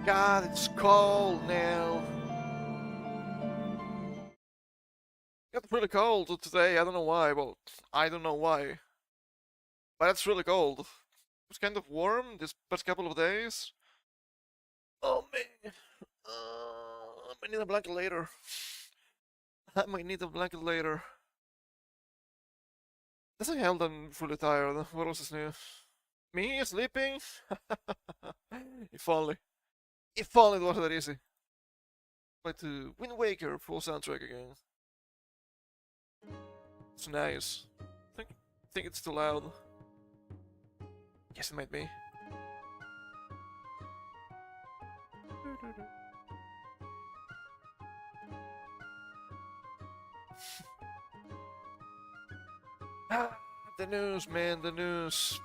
God, it's cold now. It's really cold today. I don't know why. Well, I don't know why, but it's really cold. It was kind of warm this past couple of days. Oh man, I might need a blanket later. I might need a blanket later. Doesn't help that I'm fully tired. What else is new? Me sleeping? If only. If only it was that easy. Like to Wind Waker full soundtrack again. It's nice. Think it's too loud. Guess it might be. Ah, the news, man, the news.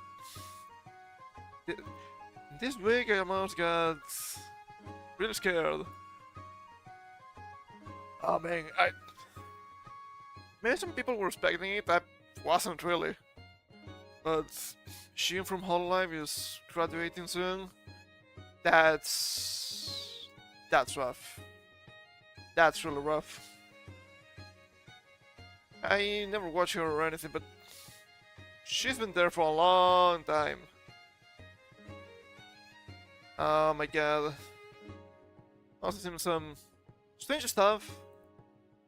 This week I almost got really scared. Oh man, maybe some people were expecting it. I wasn't really. But Sheen from Hololive is graduating soon. That's rough. That's really rough. I never watched her or anything, but she's been there for a long time. Oh my god. Also seen some strange stuff.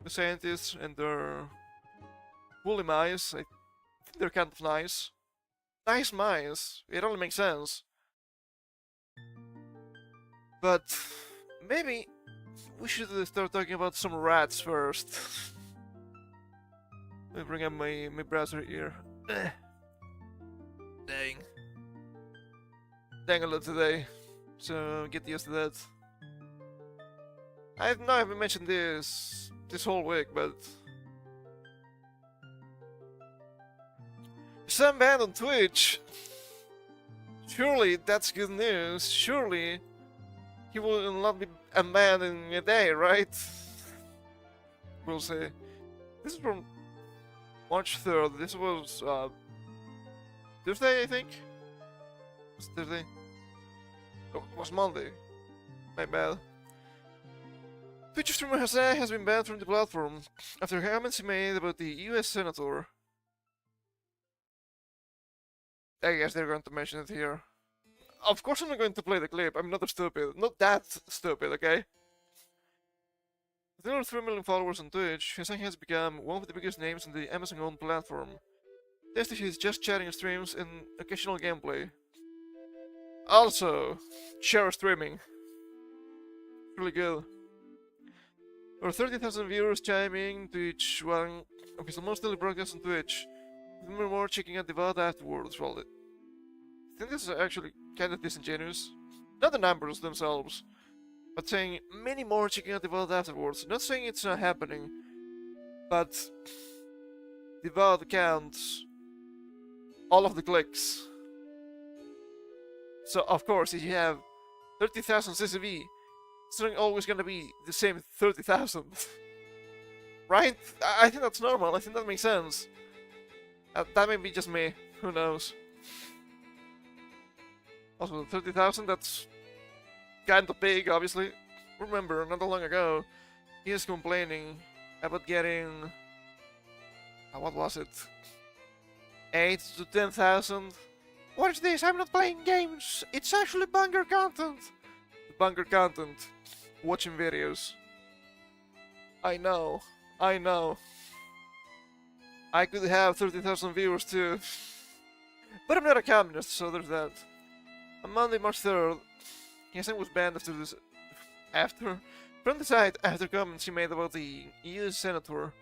The scientists and their woolly mice. I think they're kind of nice. Nice mice. It only makes sense. But maybe we should start talking about some rats first. Let me bring up my browser here. Dang. Dang a lot today. So get used to that. I know I haven't mentioned this whole week, but some banned on Twitch. Surely that's good news. Surely he will not be unbanned in a day, right? We'll see. This is from March 3rd. This was Tuesday, I think. It was Thursday. Oh, it was Monday. My bad. Twitch streamer Jose has been banned from the platform after comments he made about the US Senator. I guess they're going to mention it here. Of course I'm not going to play the clip. I'm not stupid. Not that stupid, okay? With over 3 million followers on Twitch, Hussein has become one of the biggest names on the Amazon-owned platform. Thanks to his just chatting streams and occasional gameplay. Also, share streaming. Really good. Over 30,000 viewers chiming to each one of his almost daily broadcasts on Twitch. With more checking out the VOD afterwards. Well, I think this is actually kind of disingenuous. Not the numbers themselves, but saying many more checking out the VOD afterwards. Not saying it's not happening, but the VOD counts all of the clicks. So, of course, if you have 30,000 CCV, it's not always gonna be the same 30,000. Right? I think that's normal. I think that makes sense. That may be just me. Who knows? Also, 30,000, that's kind of big, obviously. Remember, not that long ago, he was complaining about getting... what was it? 8 to 10,000? What is this? I'm not playing games! It's actually banger content! Banger content. Watching videos. I know. I know. I could have 30,000 viewers too. But I'm not a communist, so there's that. On Monday, March 3rd, Hussein was banned from the site after comments he made about the US Senator.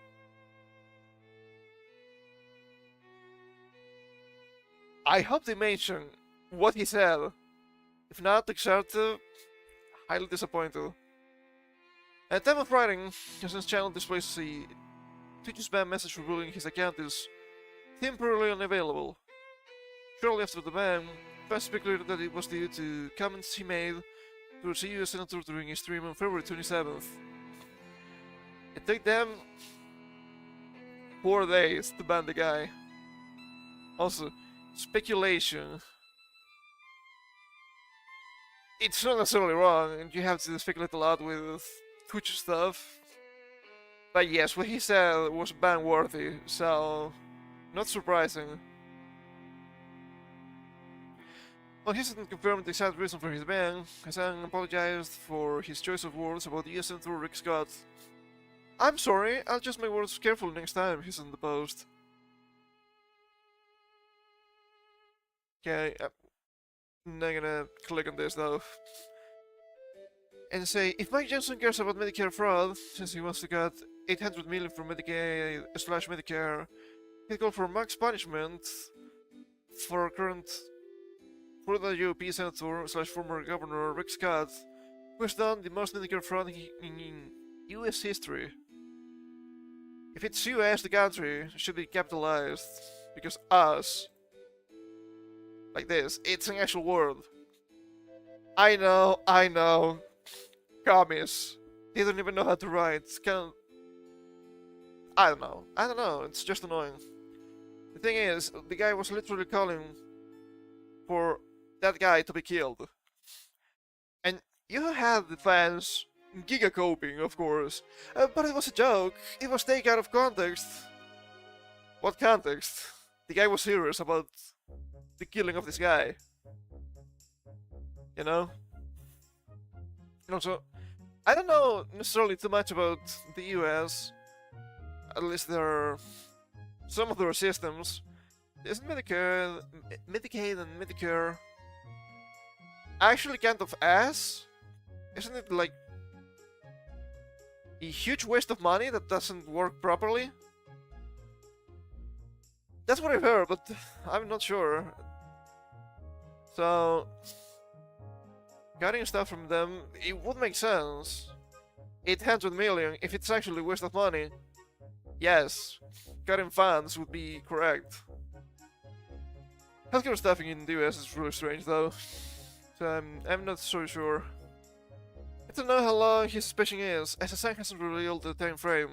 I hope they mention what he said. If not, Exarta, highly disappointed. At the time of writing, Hussein's channel displays a Twitch spam message revealing his account is temporarily unavailable. Shortly after the ban, fans speculated that it was due to comments he made towards the US Senator during a stream on February 27th. It took them 4 days to ban the guy. Also, speculation. it's not necessarily wrong, and you have to speculate a lot with Twitch stuff. But yes, what he said was ban-worthy, so not surprising. Well, he hasn't confirmed the exact reason for his ban. Hassan apologized for his choice of words about the ESN through Rick Scott. I'm sorry, I'll just make words careful next time, he said in the post. Okay, I'm not gonna click on this though. And say, if Mike Johnson cares about Medicare fraud, since he wants to cut 800 million from Medicaid/Medicare, he'd call for max punishment for current Florida GOP Senator/former Governor Rick Scott, who has done the most Medicare fraud in US history. If it's US, the country should be capitalized, because us, like this, it's an actual word. I know. Commies. They don't even know how to write. It's kind of... I don't know. It's just annoying. The thing is, the guy was literally calling for that guy to be killed. And you had the fans giga-coping, of course. But it was a joke. It was taken out of context. What context? The guy was serious about the killing of this guy. You know? And also, I don't know necessarily too much about the US. At least there are some of their systems. Isn't Medicaid and Medicare actually kind of ass? Isn't it like a huge waste of money that doesn't work properly? That's what I've heard, but I'm not sure. So, cutting stuff from them, it would make sense. 800 million, if it's actually a waste of money, yes, cutting funds would be correct. Healthcare staffing in the US is really strange though, so I'm not so sure. I don't know how long his suspicion is, as SSN hasn't revealed the time frame.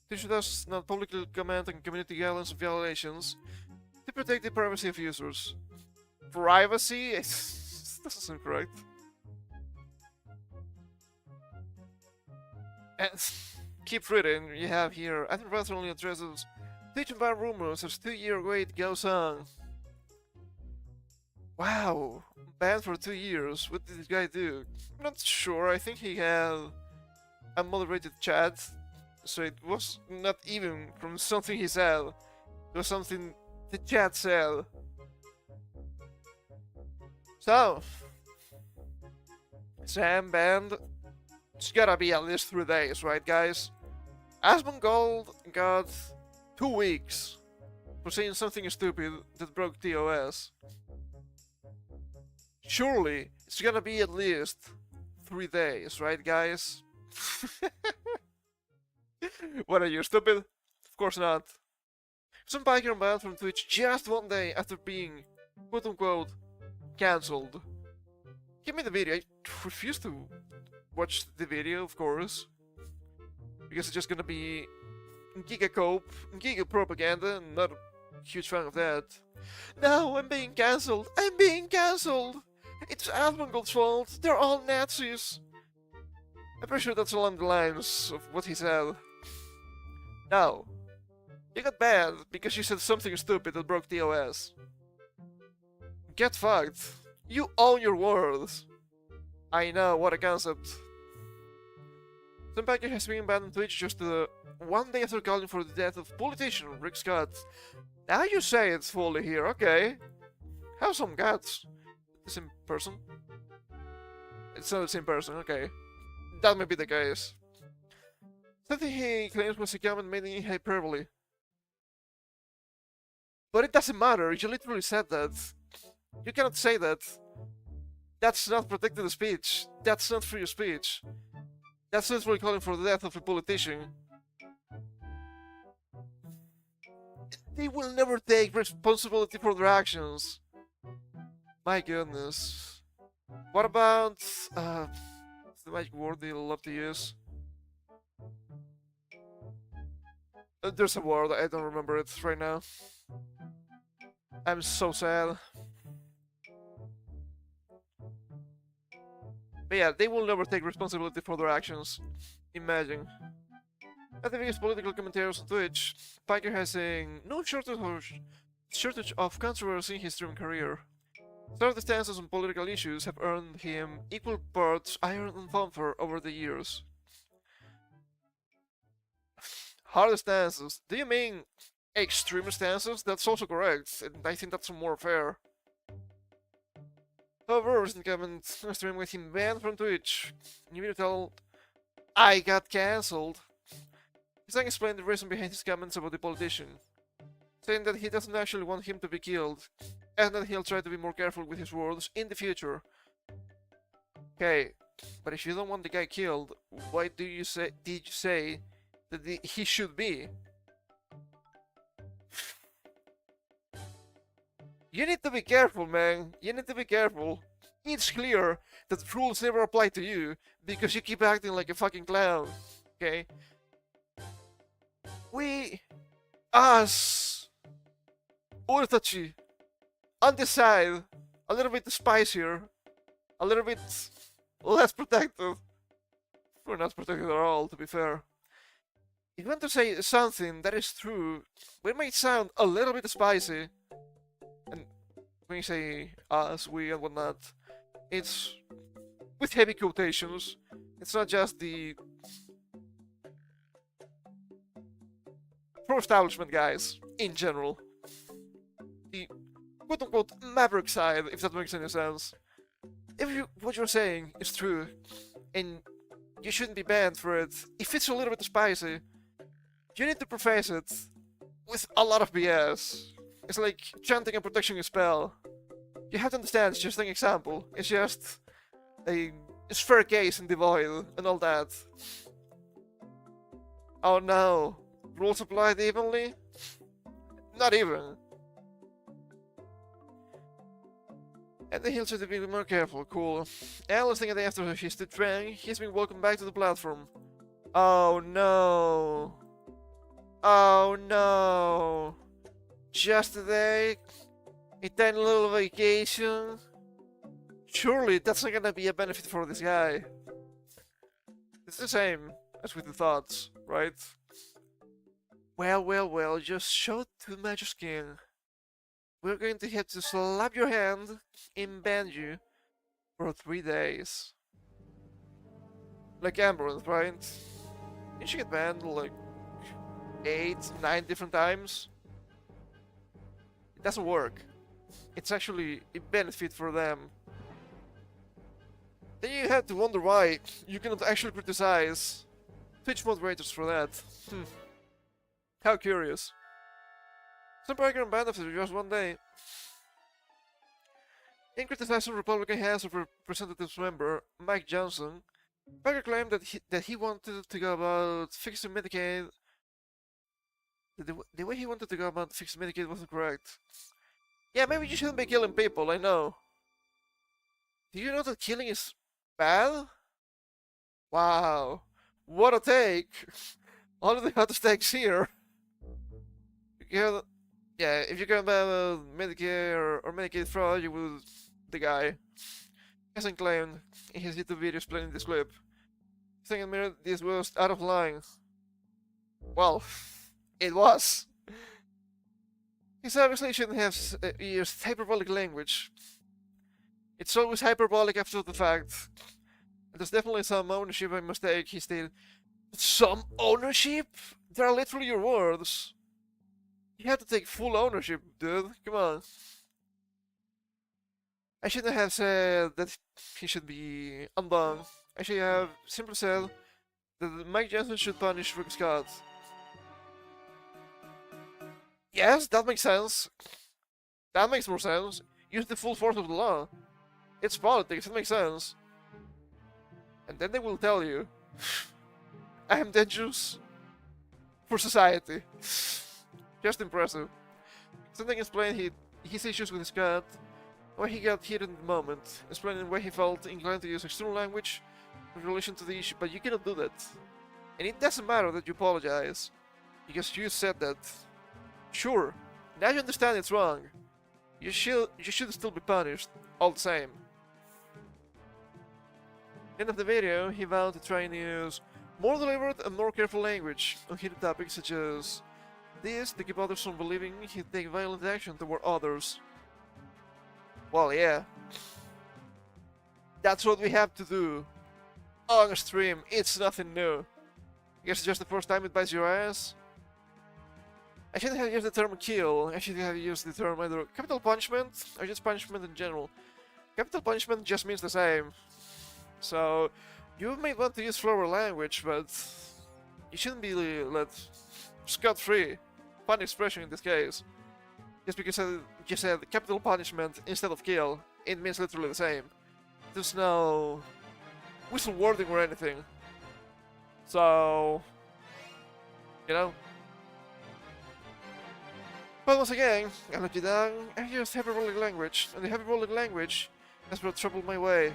Twitch does not publicly comment on community guidelines and violations to protect the privacy of users. Privacy? It doesn't seem correct. And keep reading, you have here, I think Rather only addresses Twitch and ban rumors as 2-year wait goes on. Wow, banned for 2 years. What did this guy do? I'm not sure. I think he had a moderated chat, so it was not even from something he said. It was something the chat said. So, Sam banned. It's gotta be at least 3 days, right, guys? Asmongold got 2 weeks for saying something stupid that broke TOS. Surely, it's gonna be at least 3 days, right, guys? What are you, stupid? Of course not. Some biker banned from Twitch just 1 day after being, quote-unquote, cancelled. Give me the video. I refuse to watch the video, of course. Because it's just gonna be giga-cope, giga-propaganda, and not a huge fan of that. No, I'm being cancelled! I'm being cancelled! It's Asmongold's fault! They're all Nazis! I'm pretty sure that's along the lines of what he said. No. You got banned because you said something stupid that broke TOS. Get fucked. You own your words. I know, what a concept. Some package has been banned on Twitch just 1 day after calling for the death of politician Rick Scott. Now you say it's fully here, okay. Have some guts. The same person? It's not the same person, okay. That may be the case. Something he claims was a comment made in hyperbole. But it doesn't matter, you literally said that. You cannot say that. That's not protected speech. That's not free speech. That's literally calling for the death of a politician. They will never take responsibility for their actions. My goodness. What about... what's the magic word they love to use? There's a word, I don't remember it right now. I'm so sad. But yeah, they will never take responsibility for their actions. Imagine. At the biggest political commentators on Twitch, Piker has saying no shortage of controversy in his streaming career. Some stances on political issues have earned him equal parts iron and fanfare over the years. Hard stances? Do you mean extreme stances? That's also correct, and I think that's more fair. However, recent comment stream with him banned from Twitch. You mean to tell I got cancelled? He's then explained the reason behind his comments about the politician, saying that he doesn't actually want him to be killed, and that he'll try to be more careful with his words in the future. Okay, but if you don't want the guy killed, why did you say that he should be? You need to be careful, man. You need to be careful. It's clear that rules never apply to you because you keep acting like a fucking clown. Okay? Us, Urtachi, on the side, a little bit spicier, a little bit less protected. We're not protected at all, to be fair. If you want to say something that is true, it might sound a little bit spicy. And when you say us, we, and whatnot, it's with heavy quotations. It's not just the pro-establishment guys, in general. The quote-unquote maverick side, if that makes any sense. If what you're saying is true, and you shouldn't be banned for it, if it's a little bit spicy, you need to preface it with a lot of BS. It's like chanting and protecting a spell. You have to understand, it's just an example. It's just a fair case in the void and all that. Oh no. Rules applied evenly? Not even. And he'll try to be more careful, cool. And listening at the after his training, he's been welcomed back to the platform. Oh no. Oh no. Just today? A tiny little vacation? Surely that's not gonna be a benefit for this guy. It's the same as with the thoughts, right? Well, just show too much skin. We're going to have to slap your hand and ban you for 3 days. Like Ambereth, right? Did she get banned like 8, 9 different times? It doesn't work. It's actually a benefit for them. Then you have to wonder why you cannot actually criticize Twitch moderators for that. How curious. Some program banned after just 1 day. In criticizing Republican House of Representatives member Mike Johnson, Parker claimed that he wanted to go about fixing Medicaid. The way he wanted to go about fixing Medicaid wasn't correct. Yeah, maybe you shouldn't be killing people, I know. Do you know that killing is bad? Wow. What a take! All of the hottest takes here. Yeah, if you care about Medicare or Medicaid fraud, you will the guy. Hasn't claimed in his YouTube video explaining this clip. Second minute, this was out of line. Well, it was. He obviously shouldn't have used hyperbolic language. It's always hyperbolic after the fact. There's definitely some ownership by mistake, he stated. Some ownership? They are literally your words. You have to take full ownership, dude. Come on. I shouldn't have said that he should be undone. I should have simply said that Mike Johnson should punish Rick Scott. Yes, that makes sense. That makes more sense. Use the full force of the law. It's politics, it makes sense. And then they will tell you, I am dangerous for society. Just impressive. Something explained his issues with Scott, why he got hit in the moment, explaining why he felt inclined to use extreme language in relation to the issue, but you cannot do that. And it doesn't matter that you apologize, because you said that. Sure, now you understand it's wrong. You should still be punished, all the same. End of the video, he vowed to try and use more deliberate and more careful language on heated topics such as this to keep others from believing he'd take violent action toward others. Well, yeah. That's what we have to do. On stream, it's nothing new. I guess it's just the first time it bites your ass. I shouldn't have used the term kill, I should have used the term either capital punishment or just punishment in general. Capital punishment just means the same. So, you may want to use slower language, but you shouldn't be let scot-free. Fun expression in this case. Just because you said capital punishment instead of kill, it means literally the same. There's no whistle wording or anything. So, you know. But once again, I let you down. I used heavy rolling language, and the heavy rolling language has brought trouble my way.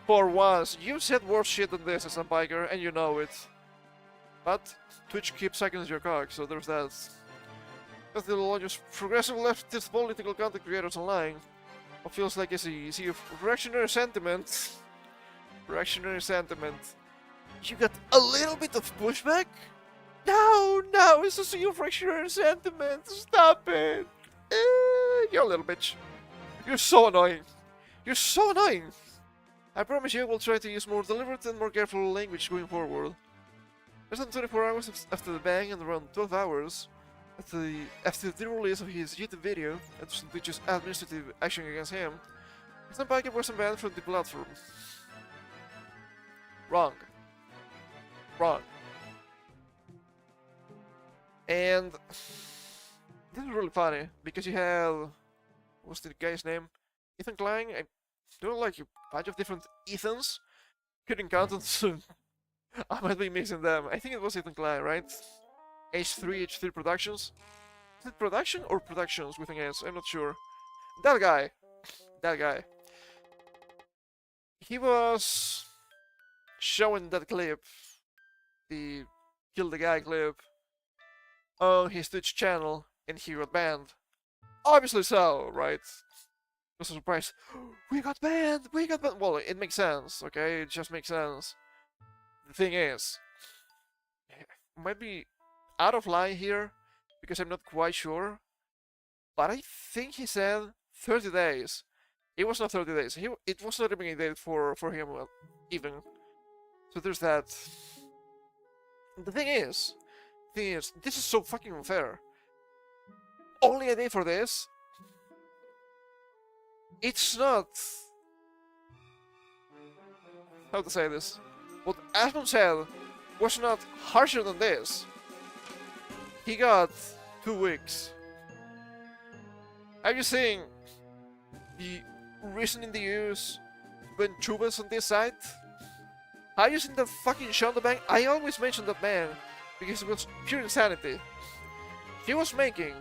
For once, you said worse shit than this as a biker, and you know it. But Twitch keeps seconds your cock, so there's that. As the largest progressive leftist political content creators online, what feels like a sea of reactionary sentiment. Reactionary sentiment. You got a little bit of pushback? No, it's a sea of reactionary sentiment. Stop it. You're a little bitch. You're so annoying. You're so annoying. I promise you, we'll try to use more deliberate and more careful language going forward. Less than 24 hours after the bang and around 12 hours after the release of his YouTube video and Twitch's administrative action against him, some biker was banned from the platform. Wrong. And this is really funny because you have, what's the guy's name? Ethan Klein. I don't like a bunch of different Ethans. Couldn't count on soon. I might be mixing them. I think it was Ethan Klein, right? H3 Productions. Is it production or productions with an S? I'm not sure. That guy. He was showing that clip, the kill the guy clip, on his Twitch channel, and he got banned. Obviously so, right? Was a surprise. We got banned! Well, it makes sense, okay? It just makes sense. The thing is, I might be out of line here, because I'm not quite sure, but I think he said 30 days. It was not 30 days. It was not even a date for him, even. So there's that. The thing is, this is so fucking unfair. Only a day for this? It's not... How to say this? What Asmund said was not harsher than this. He got 2 weeks. Have you seen the reasoning they use when tubers on this site? Have you seen that fucking Shonda Bang? I always mention that man because it was pure insanity. He was making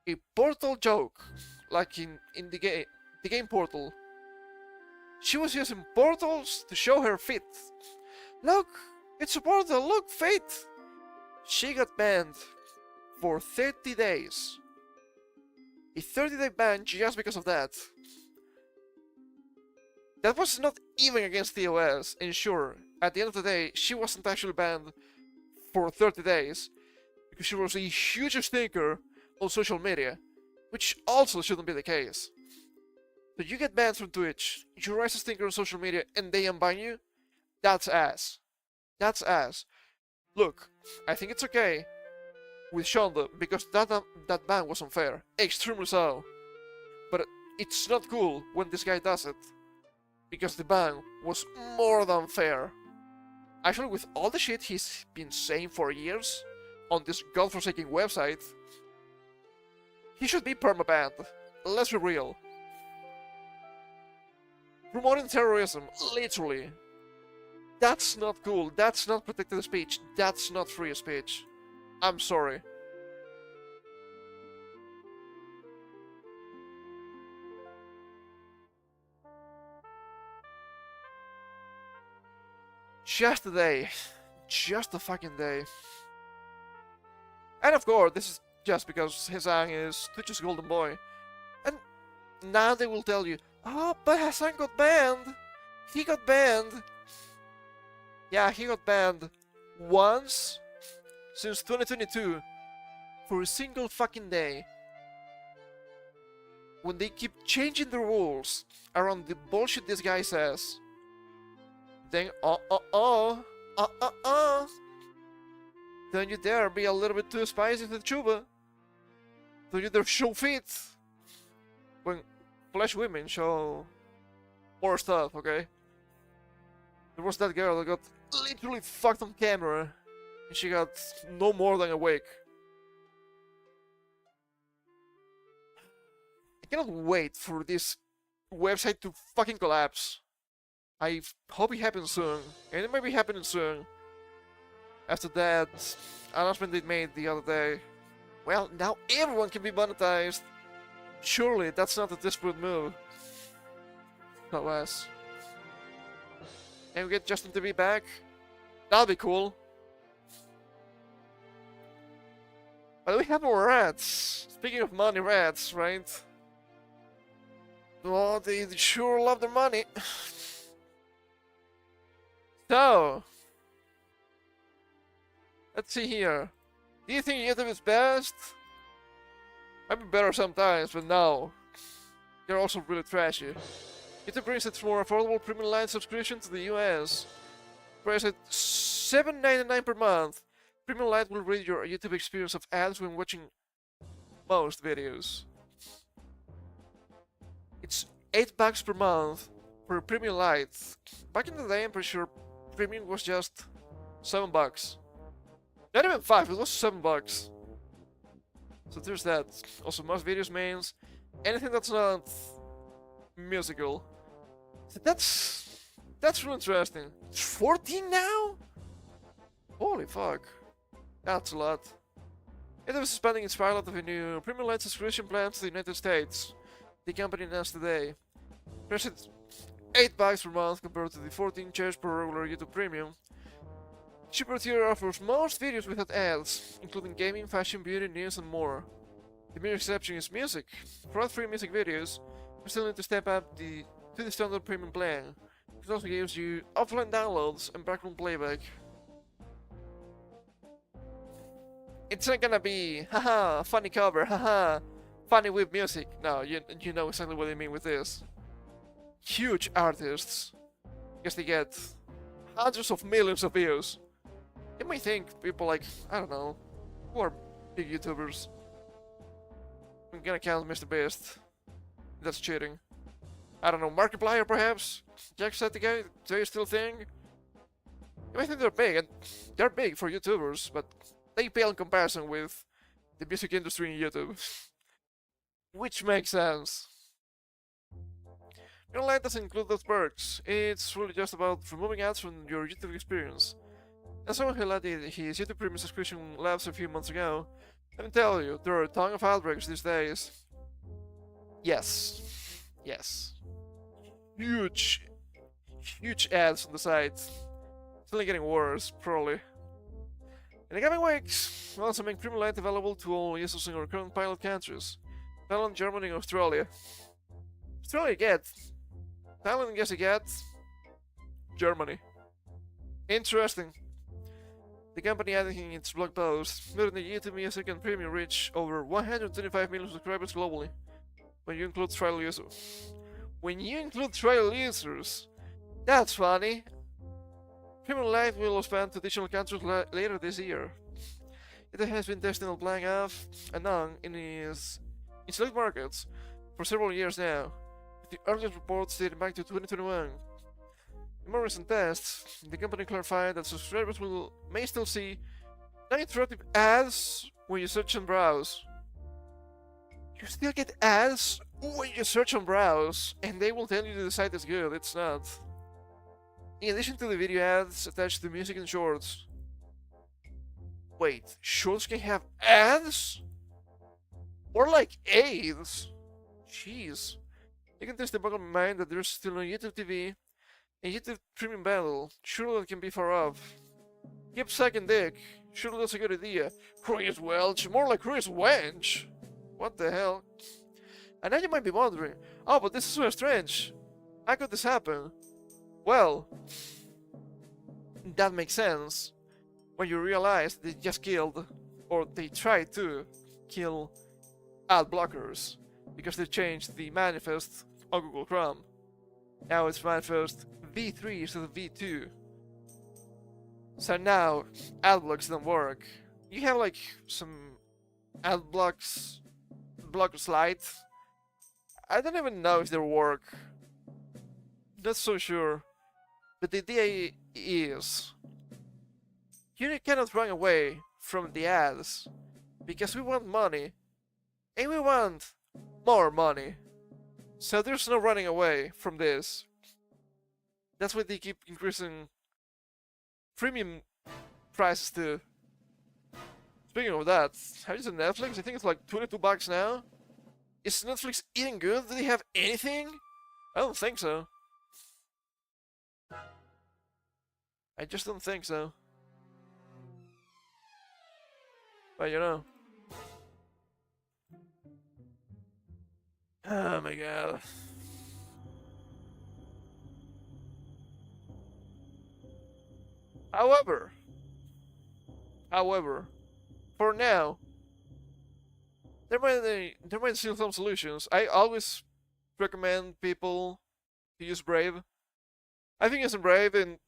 a Portal joke, like in the game Portal. She was using portals to show her feet. Look, it's a portal, look, feet! She got banned for 30 days. A 30-day ban just because of that. That was not even against TOS, and sure, at the end of the day, she wasn't actually banned for 30 days, because she was a huge stinker on social media, which also shouldn't be the case. So you get banned from Twitch, you rise a stinker on social media, and they unban you? That's ass. That's ass. Look, I think it's okay with Shonda, because that ban was unfair. Extremely so. But it's not cool when this guy does it, because the ban was more than fair. Actually, with all the shit he's been saying for years on this godforsaken website, he should be permabanned. Let's be real. Promoting terrorism, literally. That's not cool, that's not protected speech, that's not free speech. I'm sorry. Just a day. Just a fucking day. And of course, this is just because Hassan is Twitch's golden boy. And now they will tell you, oh, but Hassan got banned. He got banned. Yeah, he got banned once since 2022 for a single fucking day. When they keep changing the rules around the bullshit this guy says, then don't you dare be a little bit too spicy with Chuba. Don't you dare show feet when flesh women show more stuff, okay? There was that girl that got literally fucked on camera and she got no more than a week. I cannot wait for this website to fucking collapse. I hope it happens soon, and it may be happening soon. After that announcement they made the other day. Well, now everyone can be monetized. Surely that's not a desperate move. Not less. And we get Justin TV back. That'll be cool. But we have more rats. Speaking of money, rats, right? Oh, they sure love their money. So, let's see here. Do you think YouTube is best? Might be better sometimes, but no. They're also really trashy. YouTube brings its more affordable premium line subscription to the US. Priced at $7.99 per month. Premium Lite will rate your YouTube experience of ads when watching most videos. It's $8 per month for Premium Lite. Back in the day, I'm pretty sure Premium was just $7. Not even 5, it was $7. So there's that. Also, most videos means anything that's not musical. So that's really interesting. It's 14 now? Holy fuck. That's a lot. YouTube is expanding its pilot of a new Premium Lite subscription plan to the United States. The company announced today. Priced at $8 per month compared to the 14 charged per regular YouTube Premium. Cheaper tier offers most videos without ads, including gaming, fashion, beauty, news, and more. The mere exception is music. For ad-free music videos, you still need to step up to the standard premium plan. It also gives you offline downloads and background playback. It's not gonna be, haha, funny cover, haha, funny with music. No, you know exactly what I mean with this. Huge artists. Guess they get hundreds of millions of views. You might think people like, I don't know, who are big YouTubers. I'm gonna count Mr. Beast. That's cheating. I don't know, Markiplier perhaps? Jacksepticeye? Do you still think? You might think they're big, and they're big for YouTubers, but they pale in comparison with the music industry in YouTube. Which makes sense. Your line doesn't include those perks. It's really just about removing ads from your YouTube experience. As someone who highlighted his YouTube Premium subscription lapse a few months ago, let me tell you, there are a ton of ad breaks these days. Yes. Yes. Huge ads on the site. It's only getting worse, probably. In the coming weeks, we'll also make Premium Lite available to all users in our current pilot countries. Thailand, Germany, and Australia. Australia get. Thailand gets a get. Germany. Interesting. The company added in its blog post, noting that YouTube Music and Premium reach over 125 million subscribers globally. When you include trial users. When you include trial users, that's funny. Premium Lite will expand to additional countries later this year. It has been testing Blank off and on in select markets for several years now, with the earliest reports dating back to 2021. In more recent tests, the company clarified that subscribers may still see non-interruptive ads when you search and browse. You still get ads when you search and browse, and they will tell you the site is good. It's not. In addition to the video ads attached to music and shorts. Wait, shorts can have ads? Or like ads? Jeez. You can test the bug of my mind that there's still no YouTube TV and YouTube Premium Battle. Surely that can be far off. Keep sucking dick. Surely that's a good idea. Chris Welch, more like Chris Wench. What the hell? And now you might be wondering, oh, but this is so strange. How could this happen? Well, that makes sense when you realize they just killed, or they tried to kill, ad blockers because they changed the manifest on Google Chrome. Now it's manifest v3 instead of v2. So now ad blocks don't work. You have like some ad blockers light. I don't even know if they work. Not so sure. But the idea is you cannot run away from the ads because we want money and we want more money. So there's no running away from this. That's why they keep increasing premium prices too. Speaking of that, have you seen Netflix? I think it's like $22 now. Is Netflix eating good? Do they have anything? I don't think so. I just don't think so. But you know. Oh my god. However, for now, there might still some solutions. I always recommend people to use Brave. I think using Brave and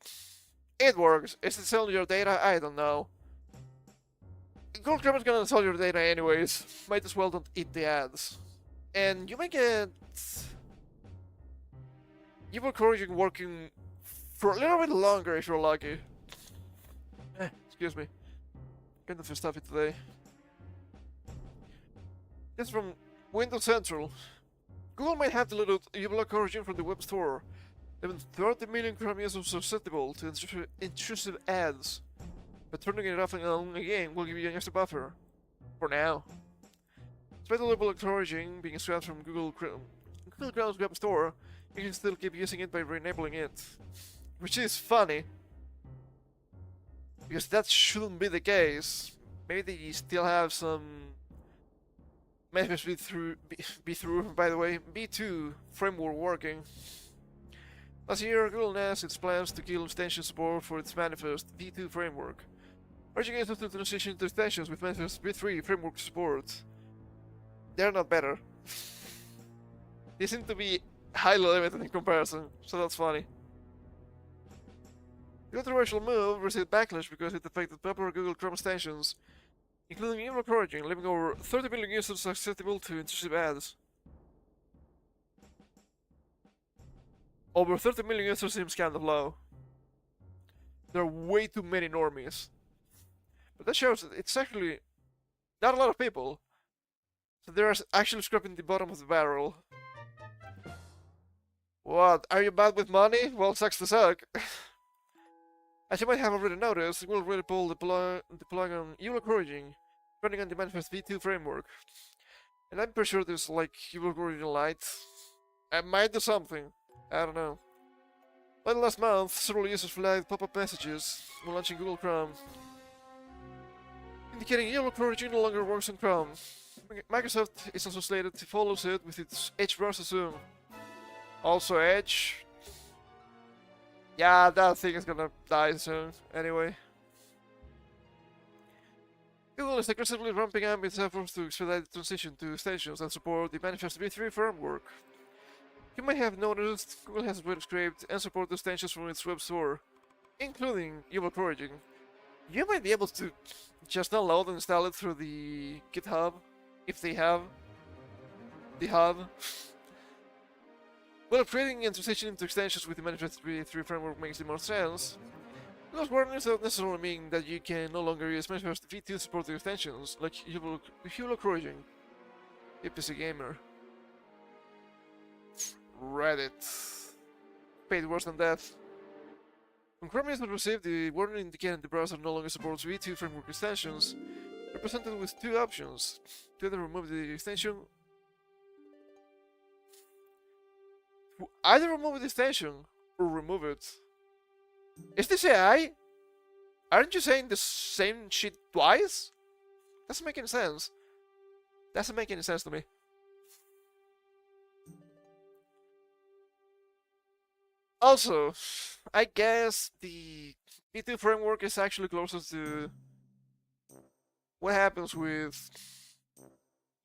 it works. Is it selling your data? I don't know. Google Chrome is gonna sell your data anyways. Might as well don't eat the ads. And you might get Ibaraki working for a little bit longer if you're lucky. Excuse me. Kind of stuffy today. This is from Windows Central. Google might have deleted Ibaraki origin from the web store. Even 30 million Chrome users are susceptible to intrusive ads. But turning it off and on again will give you an extra buffer. For now. Despite the Ibaraki origin being scrapped from Google Chrome's web store, you can still keep using it by re-enabling it. Which is funny. Because that shouldn't be the case. Maybe they still have some manifest v3, by the way, v2 framework working. Last year, Google announced its plans to kill extension support for its manifest v2 framework, urging users to transition to extensions with manifest v3 framework support. They're not better. They seem to be highly limited in comparison, so that's funny. The controversial move received backlash because it affected popular Google Chrome extensions, including Ibaraki origin, leaving over 30 million users susceptible to intrusive ads. Over 30 million users seems kind of low. There are way too many normies. But that shows that it's actually not a lot of people. So they're actually scraping the bottom of the barrel. What? Are you bad with money? Well, sucks to suck. As you might have already noticed, we'll already pull the plug on Ibaraki origin, running on the manifest v2 framework. And I'm pretty sure there's like Ibaraki origin light. I might do something. I don't know. But last month, several users flagged pop-up messages when launching Google Chrome, indicating Ibaraki origin no longer works on Chrome. Microsoft is also slated to follow suit with its Edge browser soon. Also Edge. Yeah, that thing is gonna die soon, anyway. Google is aggressively ramping up its efforts to expedite the transition to extensions that support the manifest v3 framework. You might have noticed Google has web scraped and supported extensions from its web store, including Ibaraki origin. You might be able to just download and install it through the GitHub, if they have the hub. Well, creating and transitioning to extensions with the manifest v3 framework makes the most sense. Those warnings don't necessarily mean that you can no longer use manifest v2 supported extensions, like Ibaraki origin. APC Gamer. Reddit. Paid worse than that. When Chrome users received the warning indicating the browser no longer supports v2 framework extensions, they're presented with two options: to either remove the extension, or remove it. Is this AI? Aren't you saying the same shit twice? Doesn't make any sense. Doesn't make any sense to me. Also, I guess the V2 framework is actually closer to what happens with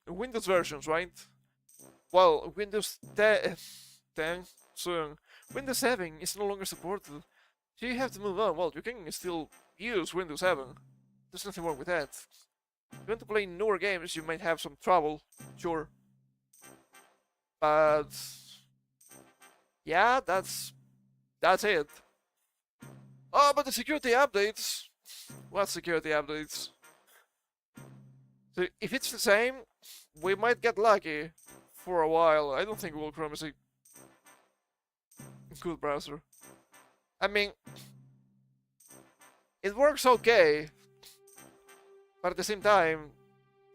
Windows versions, right? Well, Windows 10 soon. Windows 7 is no longer supported, so you have to move on. Well, you can still use Windows 7. There's nothing wrong with that. If you want to play newer games, you might have some trouble, sure. But yeah, that's it. Oh, but the security updates. What security updates? So if it's the same, we might get lucky for a while. I don't think Google Chrome is a good browser. I mean, it works okay, but at the same time,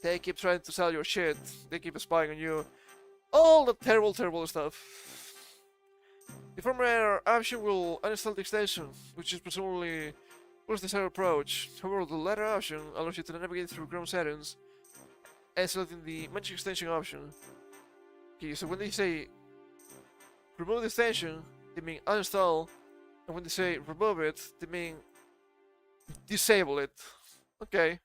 they keep trying to sell your shit. They keep spying on you. All the terrible, terrible stuff. The firmware option will uninstall the extension, which is presumably was the desired approach. However, the latter option allows you to navigate through Chrome settings and selecting the manage extension option. Okay, so when they say remove the extension, they mean uninstall, and when they say remove it, they mean disable it. Okay.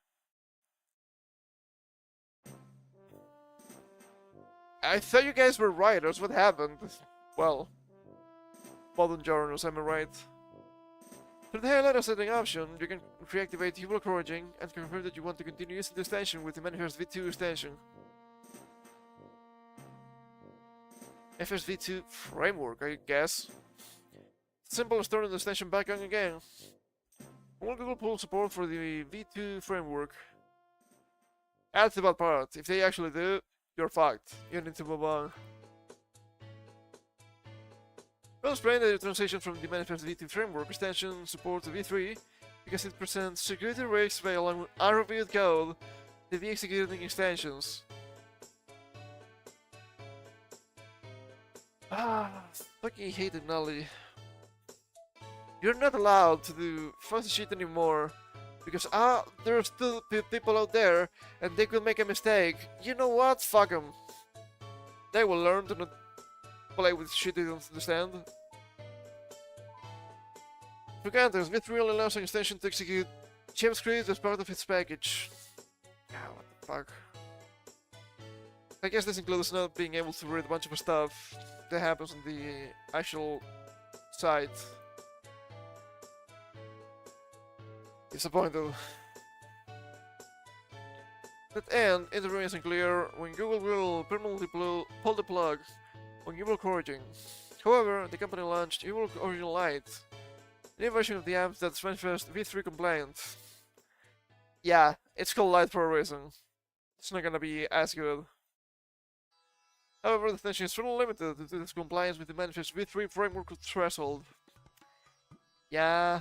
I thought you guys were right, that's what happened. Well, modern journals, am I right? Through the highlight setting option, you can reactivate Human Foraging and confirm that you want to continue using the extension with the Manifest V2 extension. FSV2 framework, I guess. Simple as turning the extension back on again. Will Google pull support for the V2 framework? That's the bad part. If they actually do, you're fucked. You need to move on. We'll explain the transition from the Manifest V2 framework extension support to V3 because it presents security risks by allowing unreviewed code to be executing extensions. Fucking hate technology. You're not allowed to do fancy shit anymore because there's still people out there and they could make a mistake. You know what? Fuck them. They will learn to not play with shit they don't understand. For context, V3 only allows an extension to execute script as part of its package. What the fuck? I guess this includes not being able to read a bunch of stuff that happens on the actual site. Disappointed. That end, interviewing isn't clear when Google will permanently pull the plug on Google Origin. However, the company launched Google Origin Lite, a new version of the app that's manifest V3 compliant. Yeah, it's called Lite for a reason. It's not gonna be as good. However, the extension is still limited due to its compliance with the manifest V3 framework threshold. Yeah.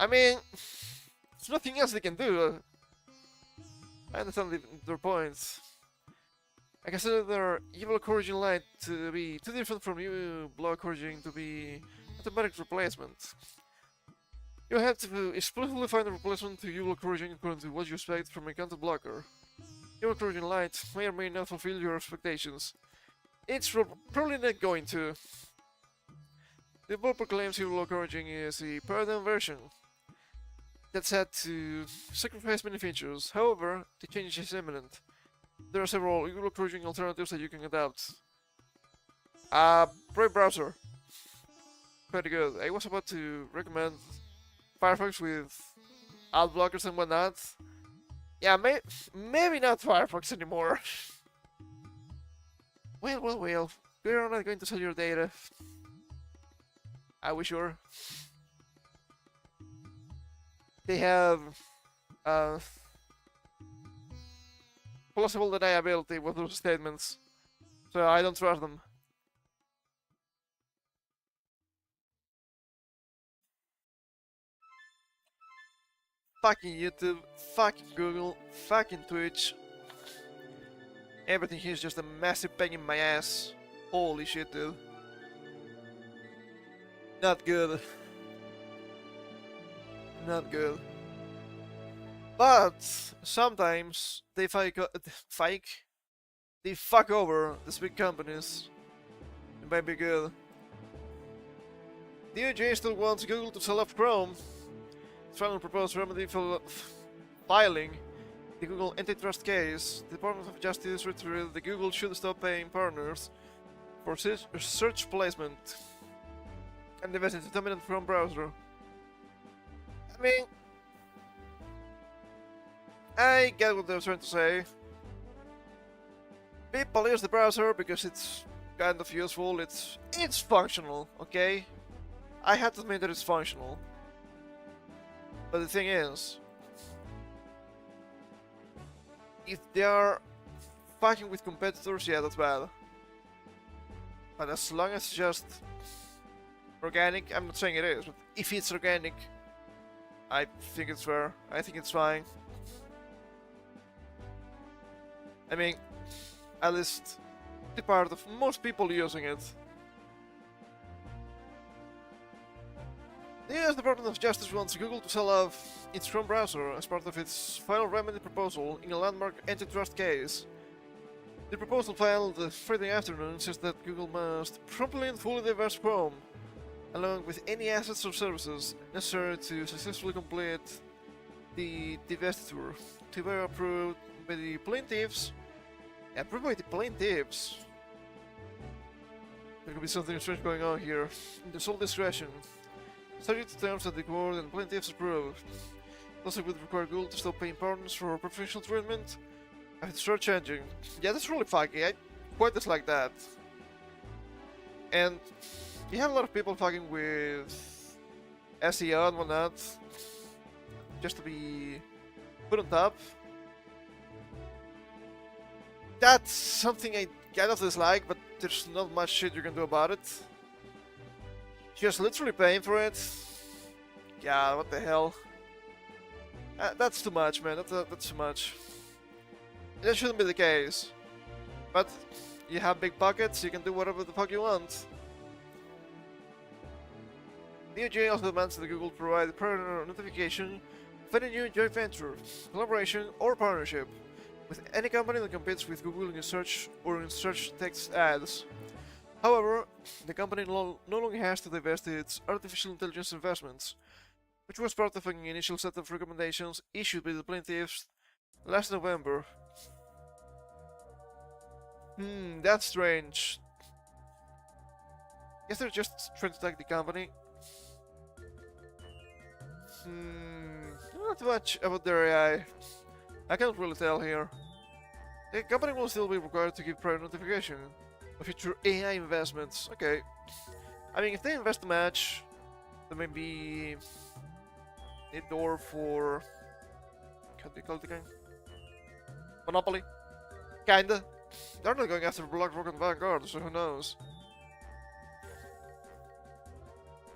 I mean, there's nothing else they can do. I understand their points. I consider their evil Origin Lite to be too different from you block Origin to be automatic replacement. You have to explicitly find a replacement to evil Origin according to what you expect from a counter blocker. Evil Origin Lite may or may not fulfill your expectations. It's probably not going to. The developer claims Evil Origin is a paradigm version that's had to sacrifice many features. However, the change is imminent. There are several Google Origin alternatives that you can adapt. Brave browser. Pretty good. I was about to recommend Firefox with ad blockers and whatnot. Yeah, maybe not Firefox anymore. Well. We're not going to sell your data. Are we sure? They have plausible deniability with those statements, so I don't trust them. Fucking YouTube, fucking Google, fucking Twitch. Everything here is just a massive pain in my ass. Holy shit, dude. Not good. Not good. But sometimes they they fuck over these big companies. It might be good. DOJ still wants Google to sell off Chrome. Its final proposed remedy for filing the Google antitrust case. The Department of Justice reiterated that Google should stop paying partners for search placement and invest in the dominant Chrome browser. I mean, I get what they're trying to say. People use the browser because it's kind of useful. It's functional, okay? I have to admit that it's functional. But the thing is, if they are fighting with competitors, yeah, that's bad. But as long as it's just organic, I'm not saying it is, but if it's organic, I think it's fair. I think it's fine. I mean, at least the part of most people using it. The US Department of Justice wants Google to sell off its Chrome browser as part of its final remedy proposal in a landmark antitrust case. The proposal filed Friday afternoon says that Google must promptly and fully divest Chrome, along with any assets or services necessary to successfully complete the divestiture, to be approved by the plaintiffs. Approved by the plaintiffs? There could be something strange going on here. In the sole discretion. Subject to terms that the court and plaintiffs approve. Also would require Google to stop paying partners for professional treatment and its start changing. Yeah, that's really fucky. I quite dislike that. And you have a lot of people fucking with SEO and whatnot just to be put on top. That's something I kind of dislike, but there's not much shit you can do about it. Just literally paying for it. Yeah, what the hell? That's too much, man. That's too much. That shouldn't be the case. But you have big pockets, you can do whatever the fuck you want. DOJ also demands that Google provide prior notification of any new joint venture, collaboration, or partnership with any company that competes with Google in search or in search text ads. However, the company no longer has to divest its artificial intelligence investments, which was part of an initial set of recommendations issued by the plaintiffs last November. That's strange. Guess they're just trying to attack the company. Not much about their AI. I can't really tell here. The company will still be required to give prior notification of future AI investments. Okay. I mean, if they invest a match, there may be a door for... What do you call it again? Monopoly? Kinda. They're not going after BlackRock and Vanguard, so who knows?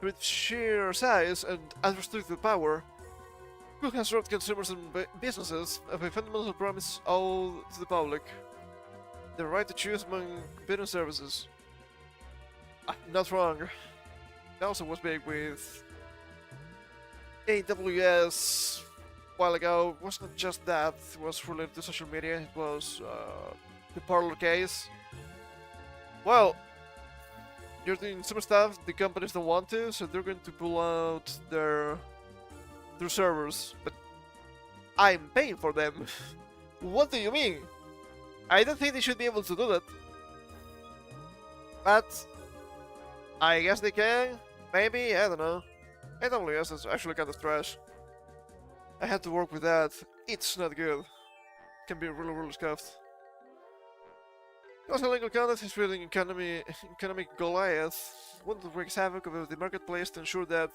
With sheer size and unrestricted power, Google has robbed consumers and businesses of a fundamental promise owed to the public: the right to choose among competing services. Not wrong. It also was big with AWS a while ago. It wasn't just that, it was related to social media. It was the Parler case. Well, you're doing some stuff the companies don't want to, so they're going to pull out their servers, but I'm paying for them. What do you mean? I don't think they should be able to do that. But I guess they can. Maybe, I don't know. AWS is actually kind of trash. I had to work with that. It's not good. It can be really scuffed. Also, legal conduct is really economic Goliath. One that wreaks havoc over the marketplace to ensure that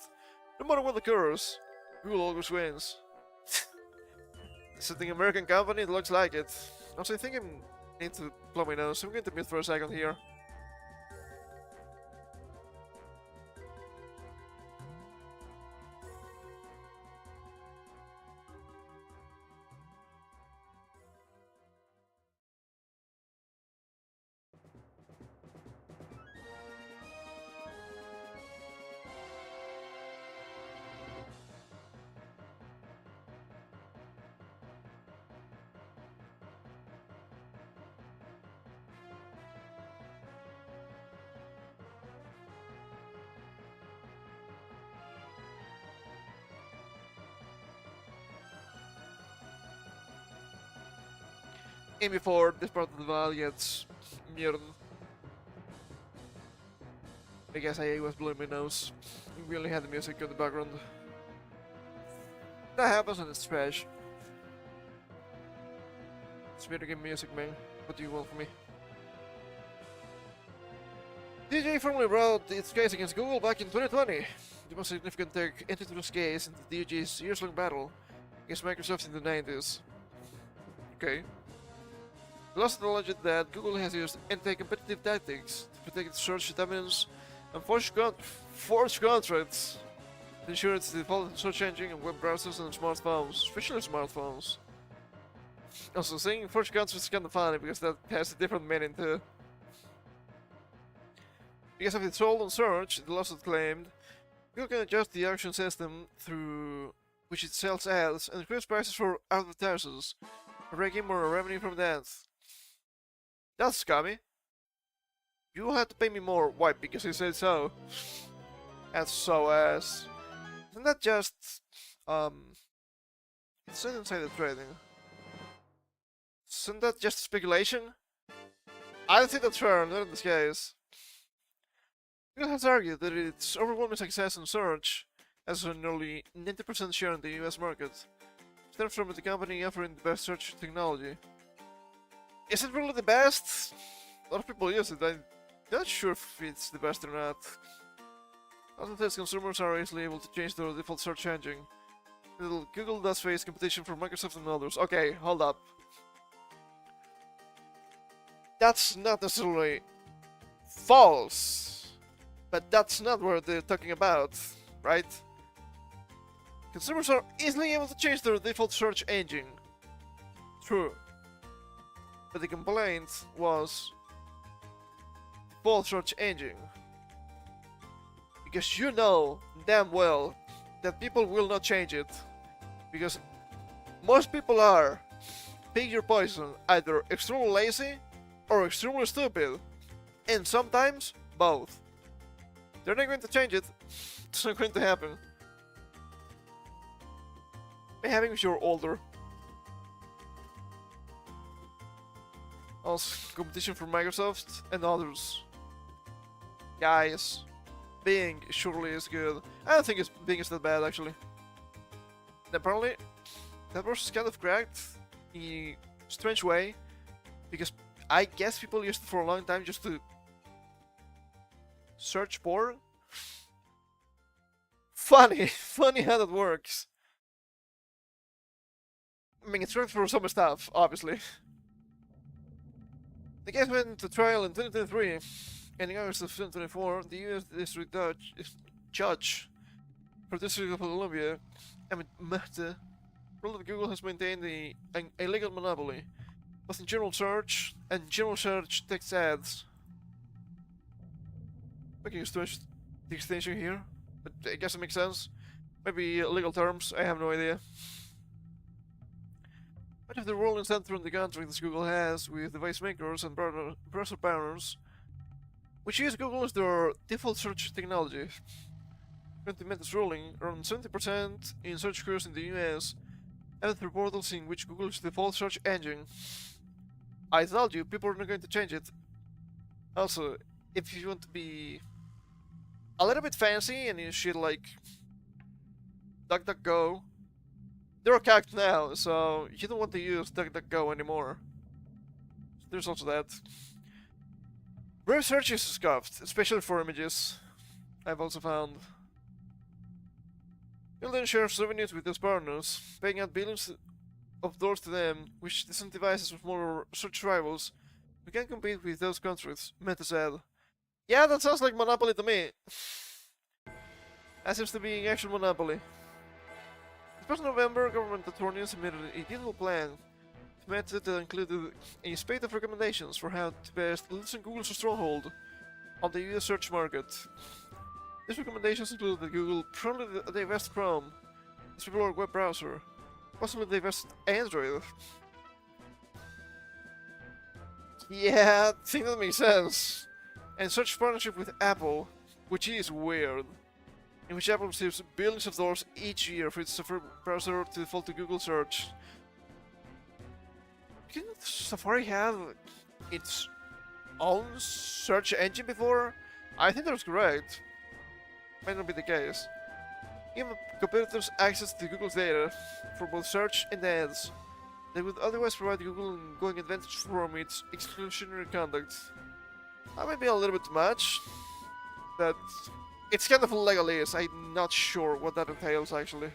no matter what occurs, Google always wins. Is it an American company? It looks like it. Also, I think I need to blow my nose, so I'm going to mute for a second here. And before this part of the file gets muted. I guess I was blowing my nose. We only had the music in the background. That happens and it's trash. It's video game music, man. What do you want from me? DJ formally brought its case against Google back in 2020. The most significant tech antitrust case in the DOJ's years-long battle against Microsoft in the 90s. Okay. The lawsuit alleged that Google has used anti-competitive tactics to protect its search dominance and forged contracts to ensure its default search engine on web browsers and smartphones, especially smartphones. Also, saying forged contracts is kind of funny because that has a different meaning too. Because of its hold on search, the lawsuit claimed, Google can adjust the auction system through which it sells ads and increase prices for advertisers, raking more revenue from that. That's scummy. You will have to pay me more. Why? Because you said so. That's so ass. Isn't that just it's not insider trading. Isn't that just speculation? I don't think that's fair, not in this case. Google has argued that its overwhelming success in search has a nearly 90% share in the US market, stems from the company offering the best search technology. Is it really the best? A lot of people use it. I'm not sure if it's the best or not. Oftentimes consumers are easily able to change their default search engine. Google does face competition from Microsoft and others. Okay, hold up. That's not necessarily false, but that's not what they're talking about, right? Consumers are easily able to change their default search engine. True. But the complaint was default search engine. Because you know damn well that people will not change it. Because most people are, pick your poison, either extremely lazy or extremely stupid. And sometimes both. They're not going to change it. It's not going to happen. Maybe having if you're older. Also, competition from Microsoft and others. Guys, Bing surely is good. I don't think Bing is that bad actually. And apparently, that verse is kind of cracked in a strange way, because I guess people used it for a long time just to search porn. Funny how that works. I mean, it's worked for some stuff, obviously. The case went to trial in 2023, and in August of 2024, the U.S. District Judge for the District of Columbia, Emmett Mehta, ruled that Google has maintained a legal monopoly, both in general search and general search text ads. We can stretch the extension here, but I guess it makes sense. Maybe legal terms, I have no idea. Much of the ruling centered on the contracts Google has with device makers and browser partners, which use Google as their default search technology. According to Meta's ruling, around 70% in search queries in the US have through portals in which Google is the default search engine. I told you, people are not going to change it. Also, if you want to be a little bit fancy and you shit like DuckDuckGo, they're cacked now, so you don't want to use DuckDuckGo anymore. There's also that. Brave search is scuffed, especially for images, I've also found. Google then shares revenues with those partners, paying out billions of dollars to them, which disincentivizes more search rivals who can compete with those contracts, Meta said. Yeah, that sounds like monopoly to me. That seems to be an actual monopoly. This past November, government attorneys submitted a detailed plan to Meta that included a spate of recommendations for how to best loosen Google's stronghold on the US search market. These recommendations include that Google probably divest Chrome, its popular web browser, possibly divest Android. Yeah, I think that makes sense. And such partnership with Apple, which is weird, in which Apple receives billions of dollars each year for its software browser to default to Google search. Didn't Safari have its own search engine before? I think that's correct. Might not be the case. Even competitors access to Google's data for both search and ads. They would otherwise provide Google an ongoing advantage from its exclusionary conduct. That might be a little bit too much. That it's kind of a legalese. I'm not sure what that entails actually.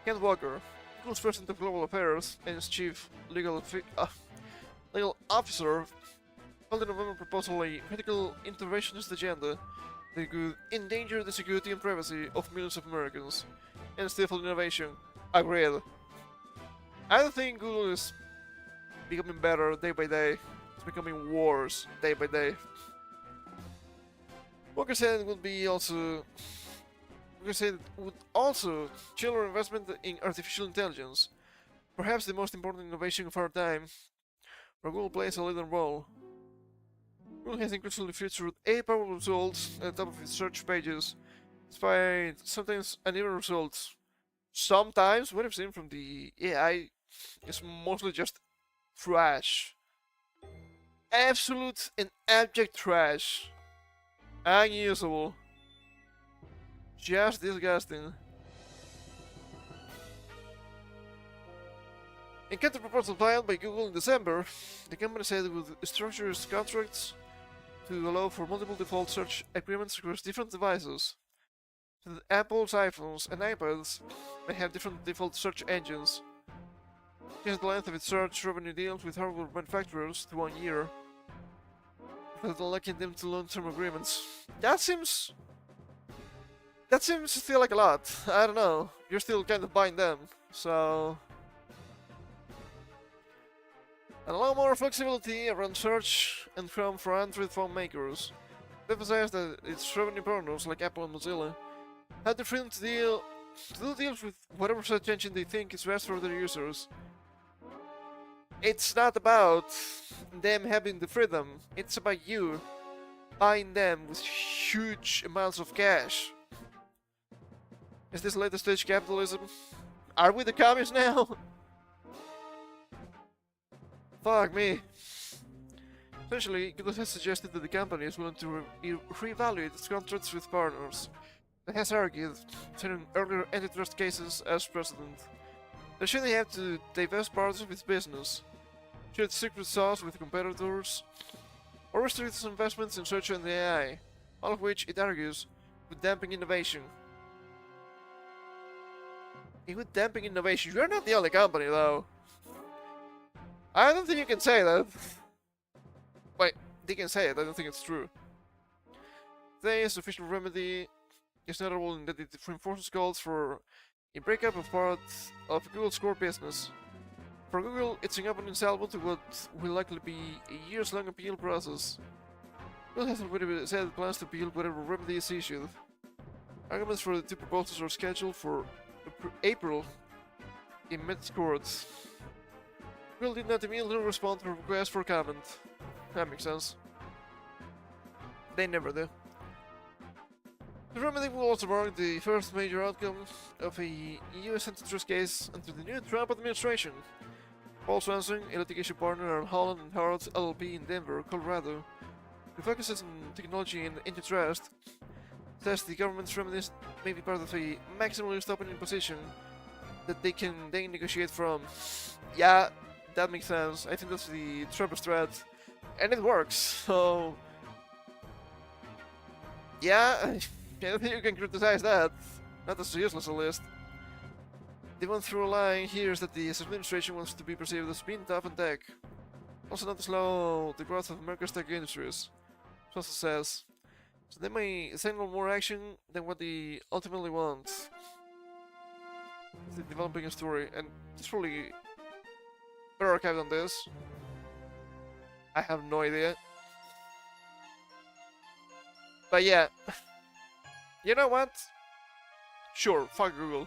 Kent Walker, Google's president of global affairs and its chief legal officer, filed a November proposal a critical interventionist agenda that could endanger the security and privacy of millions of Americans and stifle innovation. Agreed. I don't think Google is becoming better day by day. It's becoming worse day by day. Walker said it would also chill our investment in artificial intelligence, perhaps the most important innovation of our time, where Google plays a leading role. Google has increasingly featured powerful results at the top of its search pages, despite sometimes uneven results. Sometimes what I've seen from the AI is mostly just trash. Absolute and abject trash. Unusable. Just disgusting. In counter proposal filed by Google in December, the company said it would structure its contracts to allow for multiple default search agreements across different devices, so that Apple's iPhones and iPads may have different default search engines. Change the length of its search revenue deals with hardware manufacturers to 1 year, without locking them to long-term agreements. That seems still like a lot. I don't know. You're still kind of buying them, so. And allow more flexibility around search and Chrome for Android phone makers. It emphasized that its revenue partners like Apple and Mozilla had the freedom to do deals with whatever search engine they think is best for their users. It's not about them having the freedom, it's about you buying them with huge amounts of cash. Is this latest stage capitalism? Are we the commies now? Fuck me. Essentially, Google has suggested that the company is willing to reevaluate its contracts with partners. It has argued, citing earlier antitrust cases as precedent, that should they have to divest parts of its business, share its secret sauce with competitors, or restrict its investments in search and AI, all of which, it argues, would dampen innovation. It would dampen innovation. You're not the only company, though. I don't think you can say that. Wait, they can say it, I don't think it's true. Today, a sufficient remedy is notable in that it reinforces calls for a breakup of part of Google's core business. For Google, it's incumbent to what will likely be a years-long appeal process. Google has already said it plans to appeal whatever remedy is issued. Arguments for the two proposals are scheduled for April in mid-court. Google did not immediately respond to requests for comment. That makes sense. They never do. The remedy will also mark the first major outcome of a US antitrust case under the new Trump administration. Paul Swanson, a litigation partner at Holland and Harrods LLP in Denver, Colorado, who focuses on technology and antitrust, says the government's remedies may be part of a maximalist opening position that they can then negotiate from. Yeah, that makes sense. I think that's the Trump strat, and it works. So, yeah, I don't think you can criticize that. Not as useless a list. The one through line here is that the administration wants to be perceived as being tough on tech, also not to slow the growth of America's tech industries, Swanson says. So they may signal more action than what they ultimately want. They're developing a story, and it's probably better archived on this. I have no idea. But yeah, you know what? Sure, fuck Google.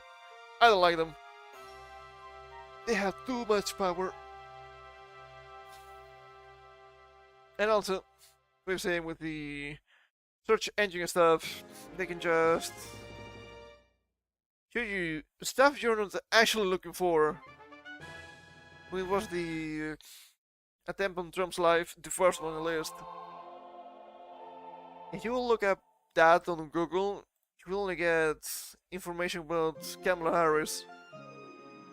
I don't like them. They have too much power. And also, we're saying with the search engine and stuff, they can just stuff you're not actually looking for. We was the attempt on Trump's life, the first one on the list. If you look up that on Google, you will only get information about Kamala Harris,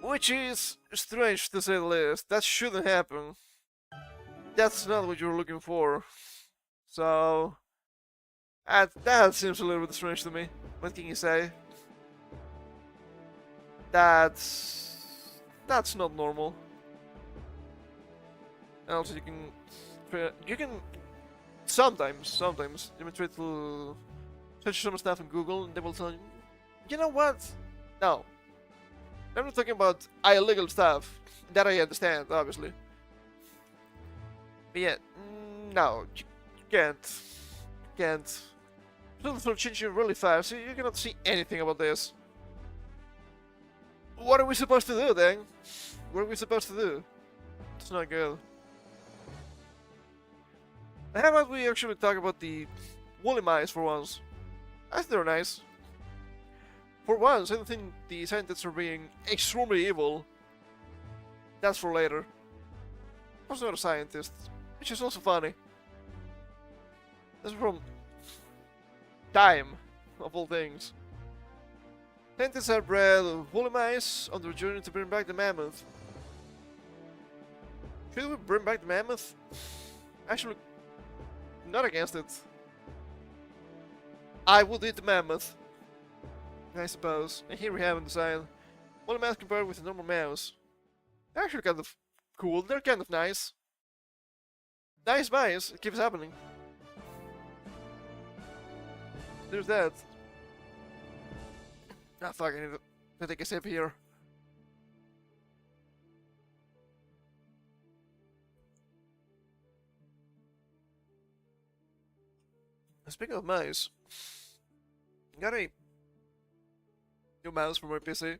which is strange to say the least. That shouldn't happen. That's not what you're looking for. So that seems a little bit strange to me. What can you say? That's not normal. And also, you can sometimes you may try to search some stuff on Google, and they will tell you, you know what? No, I'm not talking about illegal stuff. That I understand, obviously. But yeah, no, you can't. You can't. Things are changing really fast, so you cannot see anything about this. What are we supposed to do then? What are we supposed to do? It's not good. How about we actually talk about the woolly mice for once? I think they're nice. For once, I don't think the scientists are being extremely evil. That's for later. I was not a scientist, which is also funny. This is from Time, of all things. Scientists have bred woolly mice on their journey to bring back the mammoth. Should we bring back the mammoth? Actually, not against it. I would eat the mammoth, I suppose. And here we have on the side, woolly mouse compared with a normal mouse. They're actually kind of cool. They're kind of nice. Nice mice. It keeps happening. There's that. Ah, fuck, I need to take a sip here. Speaking of mice, got a new mouse for my PC.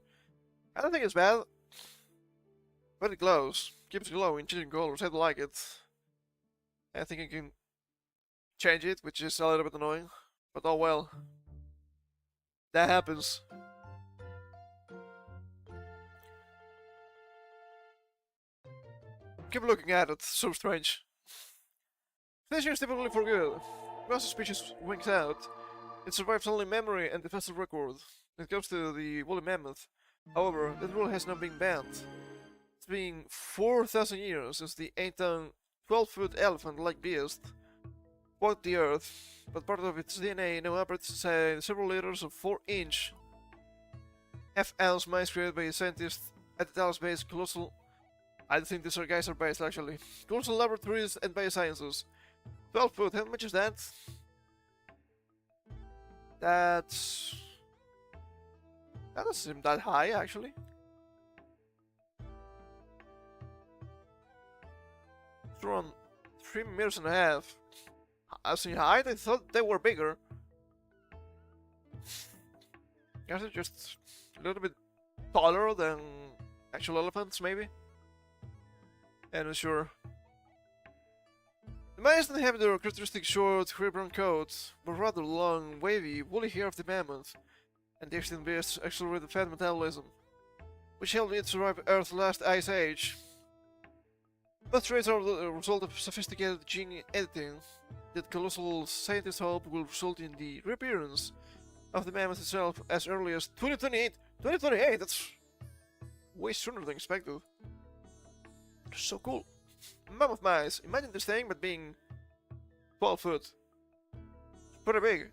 I don't think it's bad, but it glows. Keeps glowing, changing colors. I don't like it. I think I can change it, which is a little bit annoying, but oh well. That happens. Keep looking at it, so strange. Station is typically for good. Once a species winks out, it survives only memory and the fossil record. When it comes to the woolly mammoth, however, that rule has not been banned. It's been 4,000 years since the ancient 12-foot elephant-like beast walked the earth, but part of its DNA now operates inside several liters of 4-inch F-ounce mice created by scientists at the Dallas-based Colossal. I don't think these guys are based actually. Colossal Laboratories and Biosciences. 12 foot, how much is that? That doesn't seem that high actually. It's around 3.5 meters. As in height, I thought they were bigger. Guess they're just a little bit taller than actual elephants, maybe. I'm not sure. The mice don't have their characteristic short, gray-brown coat, but rather long, wavy, woolly hair of the mammoth, and the extinct beasts accelerated fat metabolism, which helped it survive Earth's last ice age. Both traits are the result of sophisticated gene editing that colossal scientists hope will result in the reappearance of the mammoth itself as early as 2028. 2028? That's way sooner than expected. So cool. Mammoth mice. Imagine this thing, but being 12 foot. Pretty big.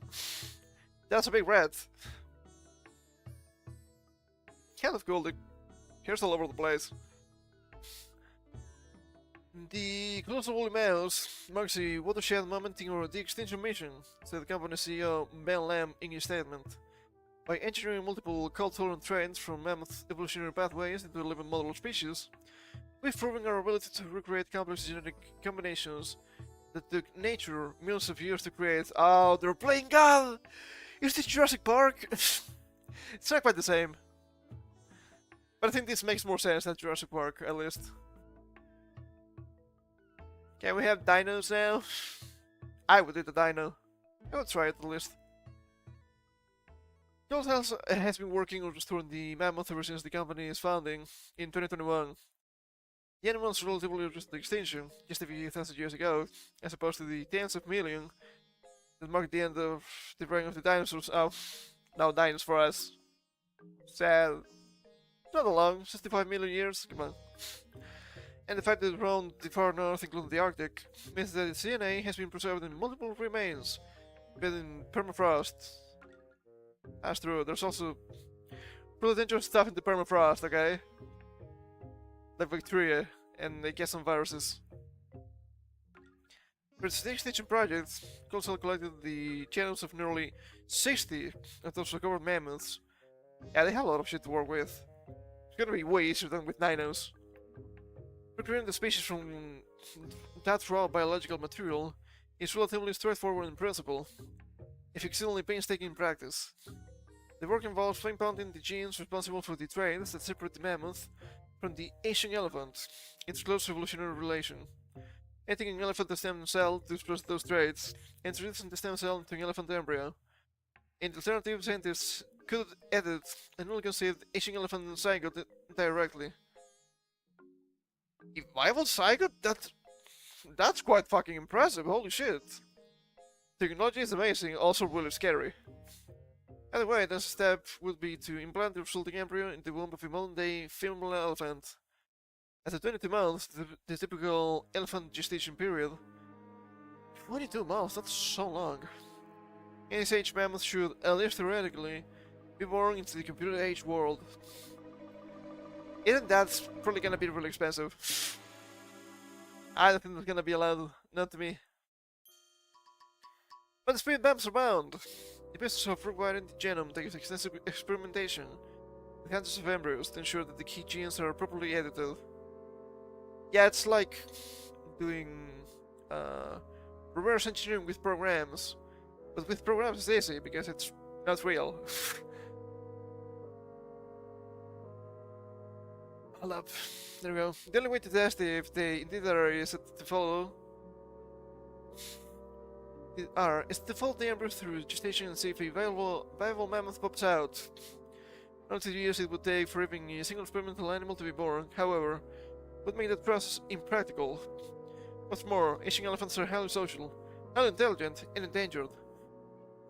That's a big rat. Kind of cool. The hair's all over the place. The colossal woolly mouse marks a watershed moment in the extinction mission, said the company CEO Ben Lamb in his statement. By engineering multiple cold-tolerant traits from mammoth evolutionary pathways into a living model species, we've proven our ability to recreate complex genetic combinations that took nature millions of years to create. Oh, they're playing God! Is this Jurassic Park? It's not quite the same. But I think this makes more sense than Jurassic Park, at least. Can we have dinos now? I would eat a dino. I would try it at least. Gold has been working on restoring the mammoth ever since the company's founding in 2021. The animals relatively recent extinction, just a few thousand years ago, as opposed to the tens of millions that marked the end of the reign of the dinosaurs. Oh, now dinosaurs for us. Sad. Not that long, 65 million years, come on. And the fact that around the far north, including the Arctic, means that its DNA has been preserved in multiple remains, but in permafrost. That's true, there's also really dangerous stuff in the permafrost, okay? Like bacteria, and I guess some viruses. For its extinction project, Console collected the genomes of nearly 60 of those recovered mammoths. Yeah, they have a lot of shit to work with. It's gonna be way easier than with Ninos. Recreating the species from that raw biological material is relatively straightforward in principle, if exceedingly painstaking in practice. The work involves implanting the genes responsible for the traits that separate the mammoth from the Asian elephant, its close evolutionary relation. Editing an elephant stem cell to express those traits, and introducing the stem cell into an elephant embryo. In the alternative, scientists could edit a newly conceived Asian elephant zygote directly. A viable zygote? That's quite fucking impressive, holy shit. Technology is amazing, also really scary. Either way, the next step would be to implant the resulting embryo in the womb of a modern-day female elephant. After 22 months, the typical elephant gestation period. 22 months, that's so long. Any age mammoth should, at least theoretically, be born into the computer age world. Isn't that probably gonna be really expensive? I don't think that's gonna be allowed, not to me. But the speed bumps abound. The business of rewiring the genome takes extensive experimentation with hundreds of embryos to ensure that the key genes are properly edited. Yeah, it's like doing reverse engineering with programs, but with programs it's easy because it's not real. Hold up. There we go. The only way to test if they indeed are is to follow is to follow the embryos through gestation and see if a viable mammoth pops out. Only 2 years it would take for even a single experimental animal to be born, however, would make that process impractical. What's more, Asian elephants are highly social, highly intelligent, and endangered,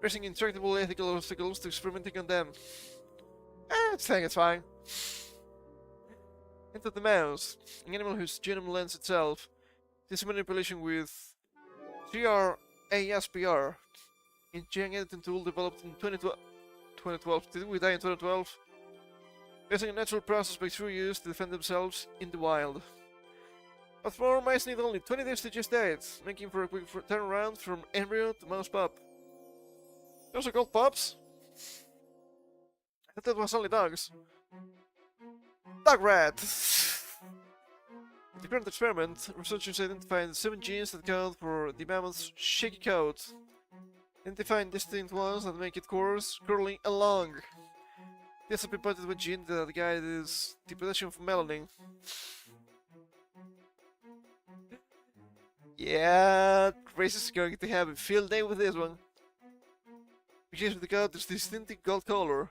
raising intractable ethical obstacles to experimenting on them. I think it's fine. Enter the mouse, an animal whose genome lends itself to this manipulation with 3R ASPR, a gene editing tool developed in 2012. Did we die in 2012? Using a natural process bacteria use to defend themselves in the wild. What's more, mice need only 20 days to gestate, making for a quick turnaround from embryo to mouse pup. Those are called pups? I thought that was only dogs. Dog rat! In the current experiment, researchers identified 7 genes that code for the mammoth's shaky coat, identifying distinct ones that make it coarse, curly, and long. This has been pointed to a gene that guides the production of melanin. Yeah, Grace is going to have a field day with this one. Because of the coat is distinctive gold color.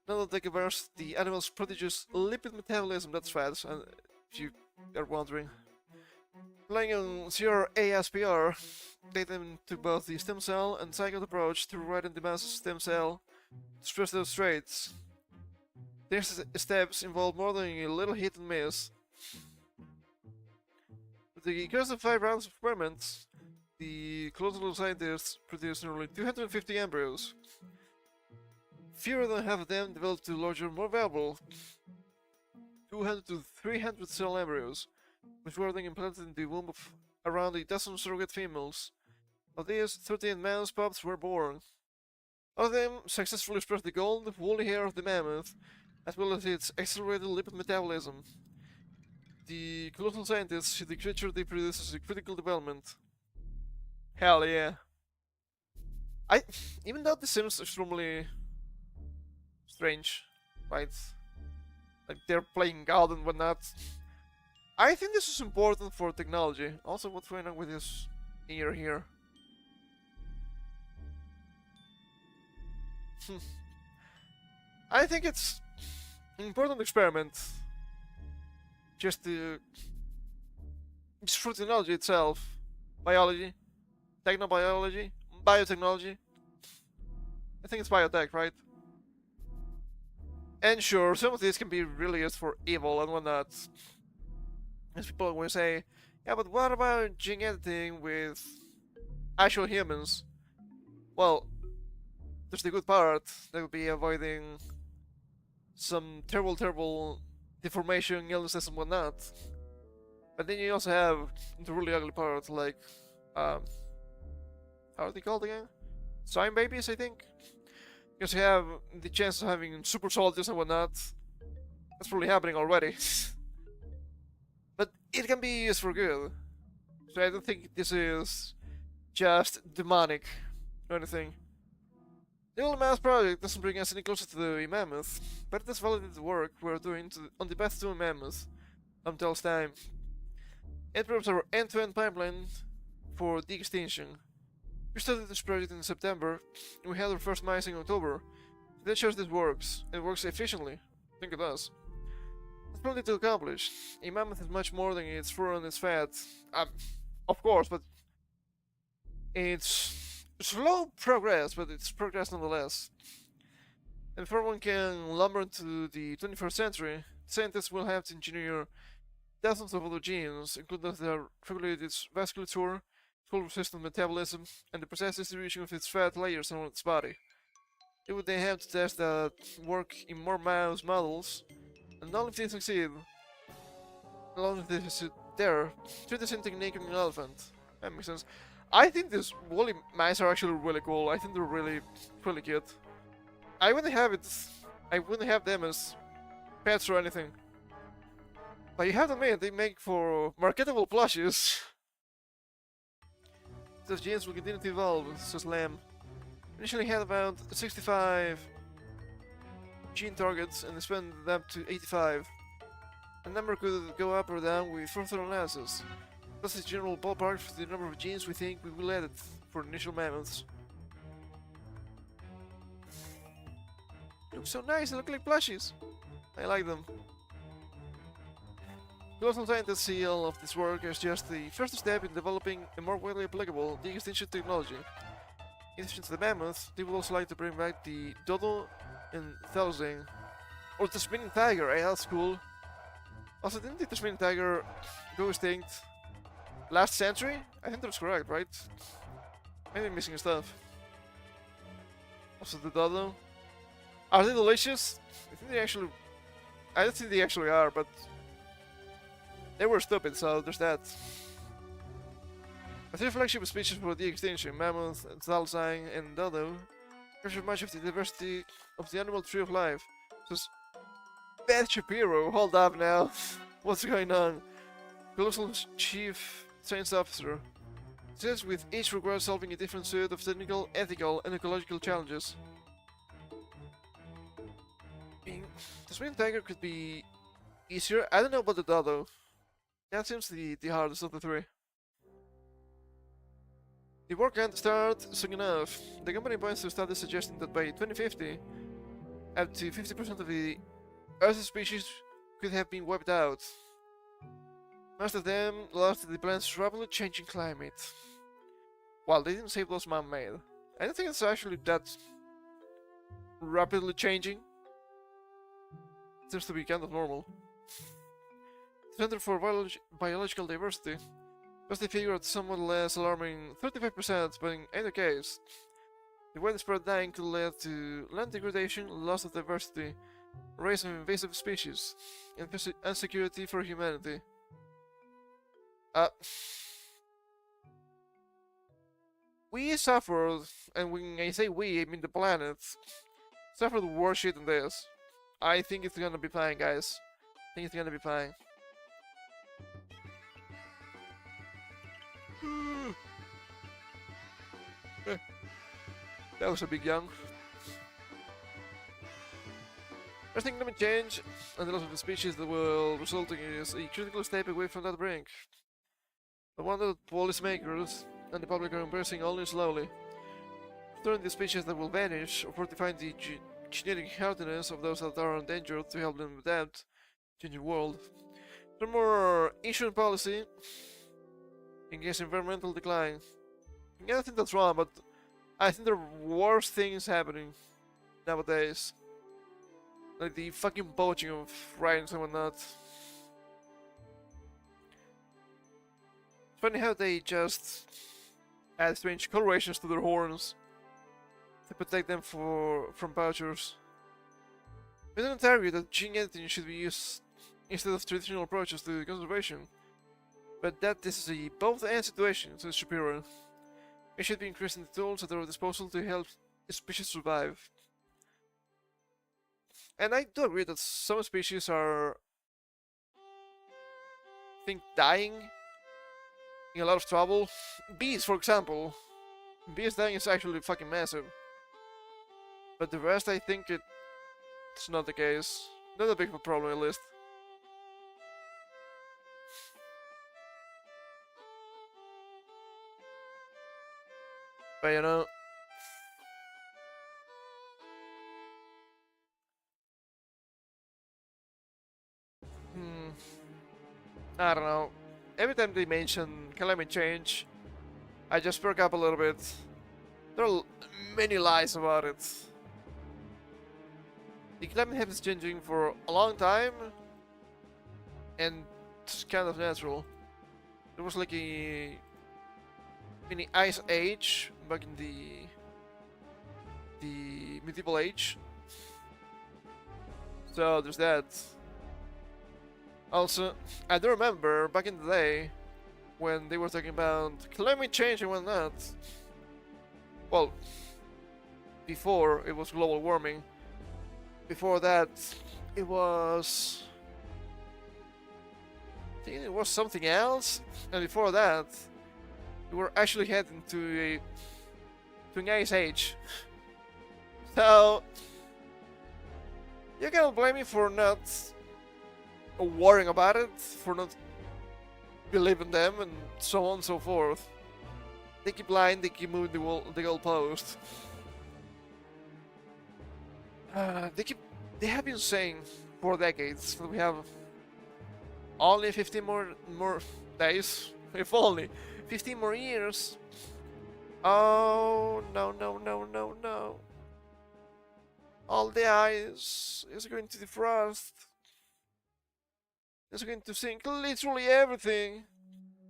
Not that covers the animal's prodigious lipid metabolism, that's fast, if you are wondering. Relying on CRASPR, they then took both the stem cell and zygote approach to rewriting the mouse's stem cell to express those traits. These steps involve more than a little hit and miss. With the course of 5 rounds of experiments, the colossal scientists produced nearly 250 embryos. Fewer than half of them developed to larger, more valuable 200 to 300 cell embryos, which were then implanted in the womb of around a dozen surrogate females. Of these, 13 mouse pups were born. All of them successfully expressed the gold, woolly hair of the mammoth, as well as its accelerated lipid metabolism. The colossal scientists see the creature they produce as a critical development. Hell yeah. Even though this seems extremely strange, right? Like they're playing God and whatnot. I think this is important for technology. Also, what's going on with this ear here? I think it's an important experiment just for technology itself. Biology, technobiology, biotechnology. I think it's biotech, right? And sure, some of these can be really used for evil and whatnot. As people always say, yeah, but what about gene editing with actual humans? Well, there's the good part. That would be avoiding some terrible deformation, illnesses, and whatnot. But then you also have the really ugly part, like, um, how are they called again? Swine babies, I think? Because you have the chance of having super soldiers and whatnot. That's probably happening already. But it can be used for good. So I don't think this is just demonic or anything. The old mass project doesn't bring us any closer to the mammoth, but it does validate the work we're doing on the path to a mammoth until time. It proves our end-to-end pipeline for de-extinction. We started this project in September, and we had our first mice in October. That shows this works. It works efficiently. I think it does. There's plenty to accomplish. A mammoth is much more than its fur and its fat. Of course, but it's slow progress, but it's progress nonetheless. And before one can lumber into the 21st century, scientists will have to engineer dozens of other genes, including that regulate its vasculature, cold-resistant metabolism, and the precise distribution of its fat layers around its body. They would then have to test that work in more mouse models, and only if they succeed, along with this there, treat the same technique on an elephant. That makes sense. I think these woolly mice are actually really cool. I think they're really cute. I wouldn't have them as pets or anything. But you have to admit, they make for marketable plushes. Those genes will continue to evolve, says Lamb. Initially had about 65 gene targets and expanded them to 85. The number could go up or down with further analysis. That's the general ballpark for the number of genes we think we will edit for initial mammoths. They look so nice, they look like plushies. I like them. Colossal scientists see all of this work as just the first step in developing a more widely applicable de-extinction technology. In addition to the mammoth, they would also like to bring back the dodo and thylacine. Or the spinning tiger, eh? That's cool. Also, didn't the spinning tiger go extinct last century? I think that's correct, right? Maybe I'm missing stuff. Also, the dodo. Are they delicious? I don't think they actually are, but they were stupid, so there's that. The three flagship species for de-extinction, mammoth, thylacine, and dodo, capture much of the diversity of the animal tree of life. Says Beth Shapiro, hold up now. What's going on? Colossal Chief Science Officer. Says with each requires solving a different set of technical, ethical, and ecological challenges. The spinning tiger could be easier. I don't know about the dodo. That seems the hardest of the three. The work can't start soon enough. The company points to studies suggesting that by 2050, up to 50% of the Earth's species could have been wiped out. Most of them lost to the planet's rapidly changing climate. Well, they didn't say it was man-made. I don't think it's actually that rapidly changing. It seems to be kind of normal. Center for Biological Diversity was the figure at somewhat less alarming 35%, but in either case, the widespread dying could lead to land degradation, loss of diversity, rise of invasive species, and security for humanity. We suffered, and when I say we, I mean the planet, suffered worse shit than this. I think it's gonna be fine, guys. I think it's gonna be fine. That was a big young. Everything climate change and the loss of the species that will result in is a critical step away from that brink. The one that policymakers and the public are embracing only slowly. Restoring the species that will vanish or fortifying the genetic healthiness of those that are endangered to help them adapt to the changing world. Some more insurance policy against environmental decline. Yeah, I think that's wrong, but I think there are worse things happening nowadays. Like the fucking poaching of rhinos and whatnot. It's funny how they just add strange colorations to their horns to protect them from poachers. We don't argue that gene editing should be used instead of traditional approaches to conservation, but that this is a both-and situation, so it's superior. We should be increasing the tools at our disposal to help the species survive. And I do agree that some species are, I think, dying, in a lot of trouble. Bees, for example. Bees dying is actually fucking massive. But the rest, I think it's not the case. Not a big of a problem, at least. But you know, I don't know. Every time they mention climate change, I just perk up a little bit. There are many lies about it. The climate has been changing for a long time, and it's kind of natural. There was like a mini ice age back in the medieval age. So there's that. Also, I do remember back in the day when they were talking about climate change and whatnot. Well, before it was global warming. Before that, it was, I think it was something else. And before that, we were actually heading to an ice age. So you cannot blame me for not worrying about it, for not believing them, and so on and so forth. They keep lying, they keep moving the goalpost. They have been saying for decades that we have only 15 more days, if only 15 more years. Oh no. All the ice is going to defrost. It's going to sink literally everything.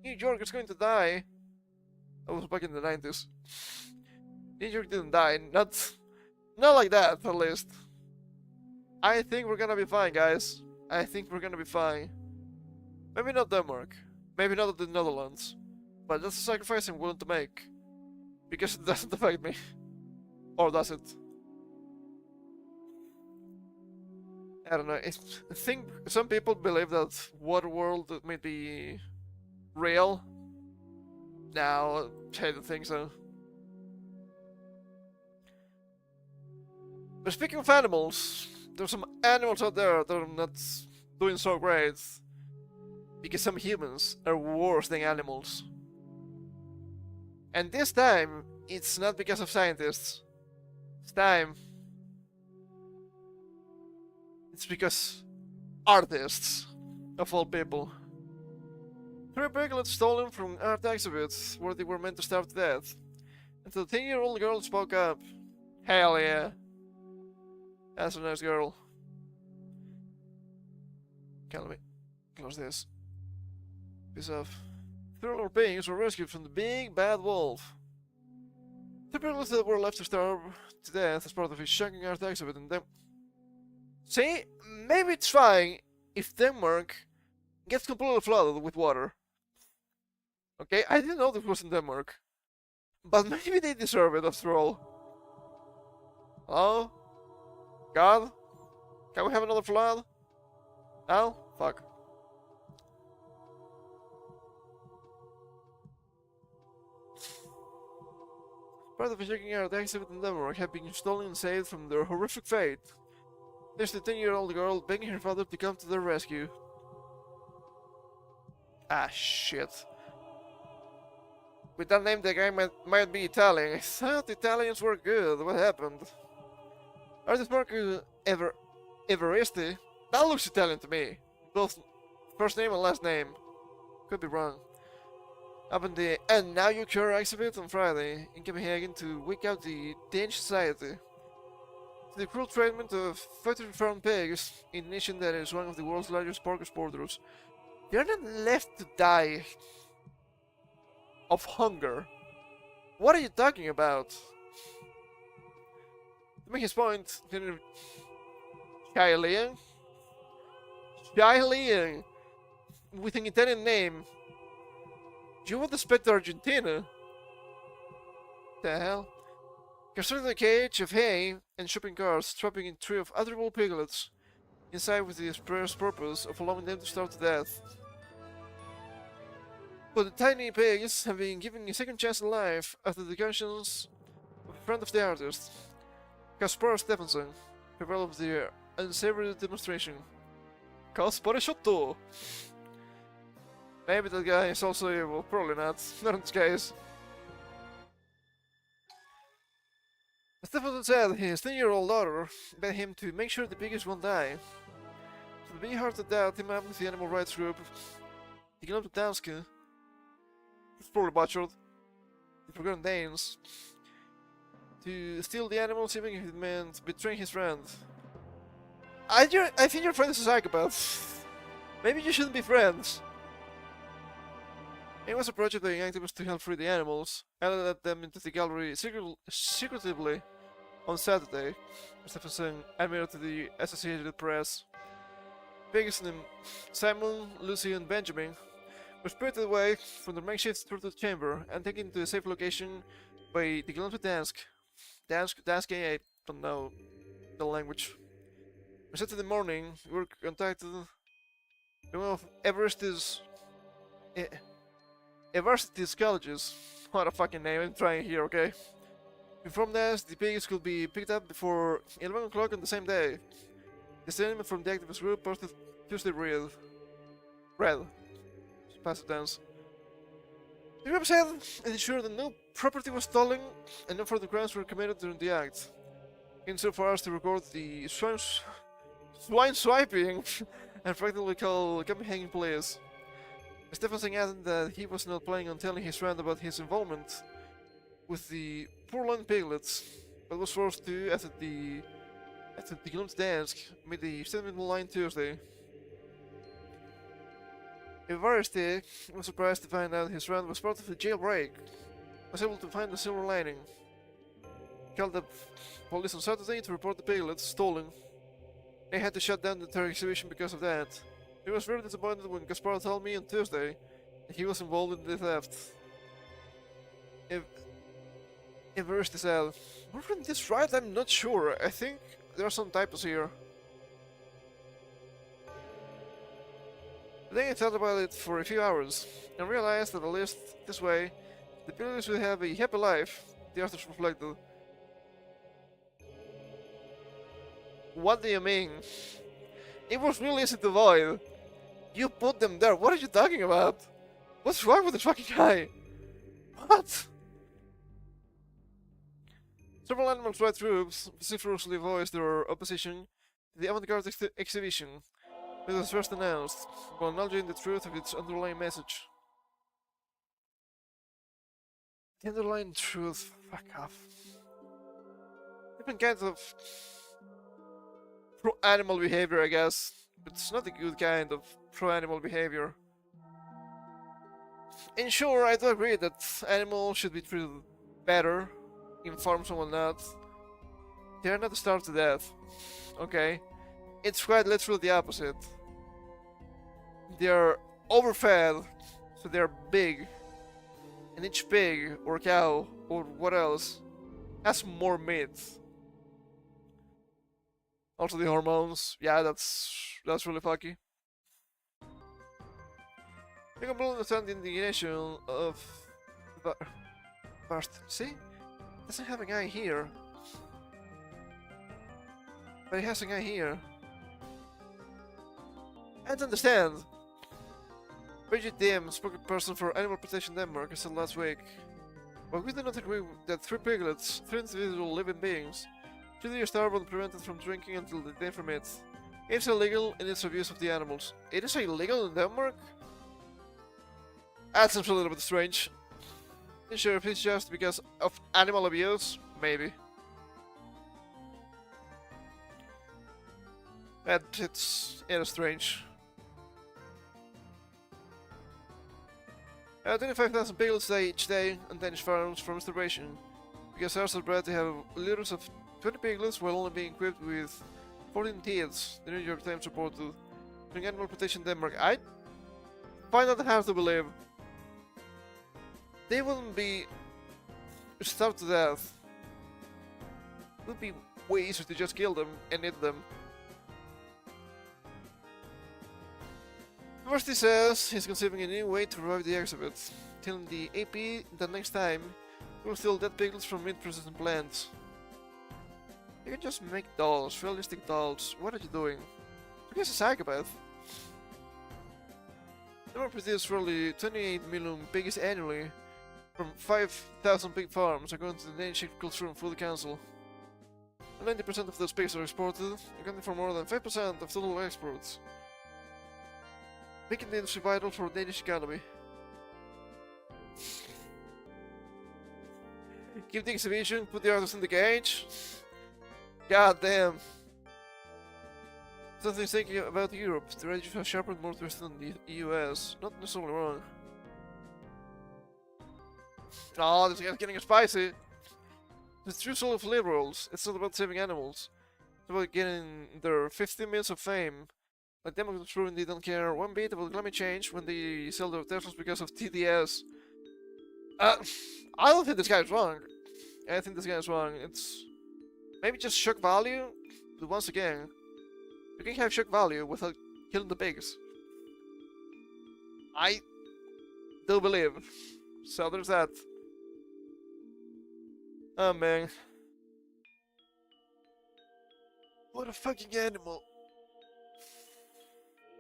New York is going to die. That was back in the 90s. New York didn't die, not like that, at least. I think we're gonna be fine, guys. I think we're gonna be fine. Maybe not Denmark. Maybe not the Netherlands. But that's a sacrifice I'm willing to make. Because it doesn't affect me. Or does it? I don't know. I think some people believe that Waterworld may be real. Now, I don't think so. But speaking of animals, there's some animals out there that are not doing so great. Because some humans are worse than animals. And this time, it's not because of scientists. This time, it's because artists, of all people. 3 piglets stolen from art exhibits where they were meant to starve to death. And the 10-year-old girl spoke up. Hell yeah. That's a nice girl. Let me close this. Piece of 3 little pigs were rescued from the big bad wolf. 3 piglets that were left to starve to death as part of a shocking art exhibit in Denmark. See, maybe it's fine if Denmark gets completely flooded with water. Okay, I didn't know this was in Denmark. But maybe they deserve it after all. Hello? God? Can we have another flood? No? Fuck. Part of a shocking art exhibit in Denmark have been stolen and saved from their horrific fate. There's the 10-year-old girl begging her father to come to their rescue. Ah, shit. With that name, the guy might be Italian. I thought Italians were good. What happened? Are this Marco Evaristi? That looks Italian to me. Both first name and last name. Could be wrong. Up in the And Now You Cure exhibit on Friday in Copenhagen to wake out the Danish society to the cruel treatment of factory-farmed pigs in a nation that is one of the world's largest pork exporters. They are not left to die of hunger. What are you talking about? To make his point, Chai Liang with an Italian name. You would expect Argentina? The hell? Concerning the cage of hay and shopping carts trapping in three of adorable piglets inside with the express purpose of allowing them to starve to death. But the tiny pigs have been given a second chance in life after the conscience of a friend of the artist, Kaspar Stephenson, prevailed of the unsavory demonstration. Kaspar Shotto! Maybe that guy is also evil. Probably not. Not in this case. Stephenson said his 10-year-old daughter begged him to make sure the pigs won't die. So the big hearted dad teamed up with the animal rights group, the Gnome Danske, it's probably butchered, the Forgotten Danes, to steal the animals even if it meant betraying his friend. I think your friend is a psychopath. Maybe you shouldn't be friends. It was a project by young activists to help free the animals, and let them into the gallery secretively on Saturday, Stephenson admitted to the Associated Press. Pigs named Simon, Lucy, and Benjamin were spirited away from the makeshift torture chamber and taken to a safe location by the Gnome Danske, I don't know the language. On Saturday morning, we were contacted by one of Eversity's colleges. What a fucking name, I'm trying here, okay? Informed us the pigs could be picked up before 11 o'clock on the same day. The statement from the activist group posted Tuesday read. Passive dance. The group said it ensured that no property was stolen and no further crimes were committed during the act. Insofar as to record the swine swiping and practically call Copenhagen police. Stephenson added that he was not planning on telling his friend about his involvement with the poor-lone piglets, but was forced to after the Gnome Danske made the statement online Tuesday. Ibaraki was surprised to find out his friend was part of the jailbreak, was able to find the silver lining. He called up police on Saturday to report the piglets stolen. They had to shut down the entire exhibition because of that. He was very disappointed when Gaspar told me on Tuesday that he was involved in the theft. Ibaraki said, "We're reading this right? I'm not sure. I think there are some typos here." Then I thought about it for a few hours, and realized that at least this way, the piglets will have a happy life, the authors reflected. What do you mean? It was really easy to avoid. You put them there, what are you talking about? What's wrong with the fucking guy? What? Several animal rights groups vociferously voiced their opposition to the avant-garde exhibition. It was first announced, while acknowledging the truth of its underlying message. The underlying truth? Fuck off. Different kinds of pro-animal behavior, I guess. But it's not a good kind of pro-animal behavior. And sure, I do agree that animals should be treated better, in farms and whatnot. They are not starved to death. Okay? It's quite literally the opposite. They are overfed, so they are big. And each pig, or cow, or what else, has more meat. Also the hormones, yeah, that's really fucky. I completely understand the indignation of Bart. See? It doesn't have a guy here. But it has a guy here. I don't understand. Bridget Dim, spokesperson for Animal Protection Denmark, said last week, "But we do not agree that 3 piglets, 3 individual living beings, Should your star will be prevented from drinking until the day from it. It's illegal in its abuse of the animals. It is illegal in Denmark? That seems a little bit strange. Sure, if it's just because of animal abuse, maybe. It is strange. 25,000 piglets each day on Danish farms for masturbation. Because ours are bred to have litters of 20 piglets while only being equipped with 14 teats. The New York Times reported. During animal protection in Denmark, I find that hard to believe. They wouldn't be starved to death. It would be way easier to just kill them and eat them. First he says he's conceiving a new way to revive the eggs of it, telling the AP that next time we will steal dead piglets from meat processing plants. You can just make dolls, realistic dolls. What are you doing? You guys a psychopath. They will produce roughly 28 million pigs annually from 5,000 pig farms, according to the Danish Agriculture and Food Council. 90% of those pigs are exported, accounting for more than 5% of total exports, making the industry vital for the Danish economy. Keep the exhibition, put the artists in the cage. God damn. Something's thinking about Europe. The region has sharpened more twisted than the US. Not necessarily wrong. Oh, this guy's getting spicy. The true soul of liberals. It's not about saving animals. It's about getting their 15 minutes of fame. Like Democrats proving they don't care one bit about climate change when they sell their Teslas because of TDS. I don't think this guy is wrong. I think this guy is wrong. It's maybe just shock value, but once again, you can have shock value without killing the pigs. I do believe. So there's that. Oh man. What a fucking animal.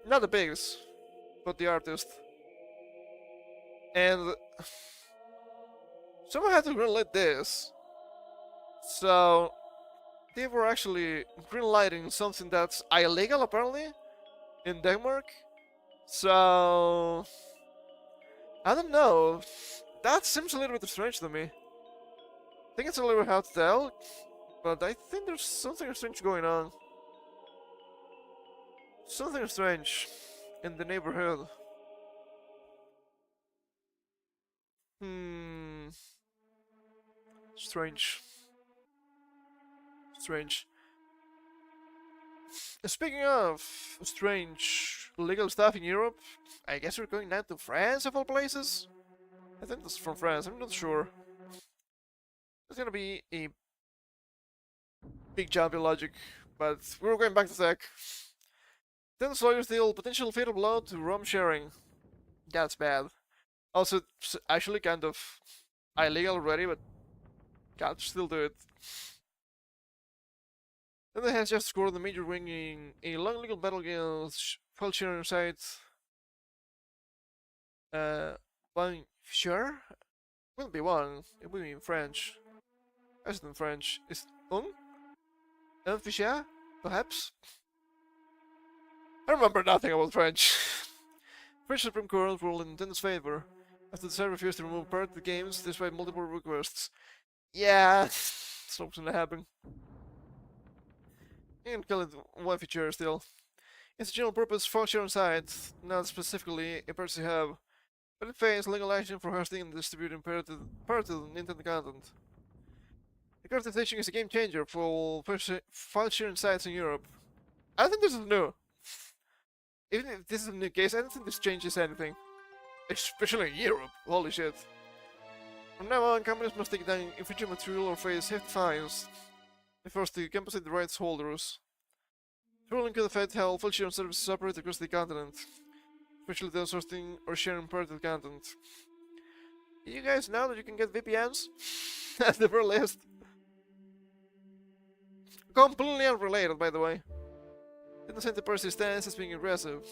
Not the pigs, but the artist. And someone had to greenlight this. So they were actually greenlighting something that's illegal apparently in Denmark. So I don't know. That seems a little bit strange to me. I think it's a little bit hard to tell, but I think there's something strange going on. Something strange in the neighborhood. Strange. Strange. Speaking of strange legal stuff in Europe, I guess we're going down to France of all places? I think that's from France, I'm not sure. It's gonna be a big jump in logic, but we're going back to tech. Then lawyers deal potential fatal blow to ROM sharing. That's bad. Also, it's actually kind of illegal already, but can't still do it. Then the has just scored a major win in a long legal battle against file sharing site. One sure? Wouldn't be one. It would be in French. I said in French. Is envtuber? Perhaps? I remember nothing about French. French Supreme Court ruled in Nintendo's favor after the site refused to remove part of the games despite multiple requests. Yeah, it's not gonna happen. You can call it one feature still. It's a general purpose file sharing site, not specifically a purchase hub, but it faces legal action for hosting and distributing pirated Nintendo content. The court station is a game changer for file sharing sites in Europe. I think this is new. Even if this is a new case, I don't think this changes anything. Especially in Europe, holy shit. From now on, companies must take down infringing material or face hefty fines. They forced to compensate the rights holders. The ruling could affect how file sharing services operate across the continent, especially those hosting or sharing pirated content. You guys know that you can get VPNs? At the very least. Completely unrelated, by the way. Didn't say the piracy stance as being aggressive.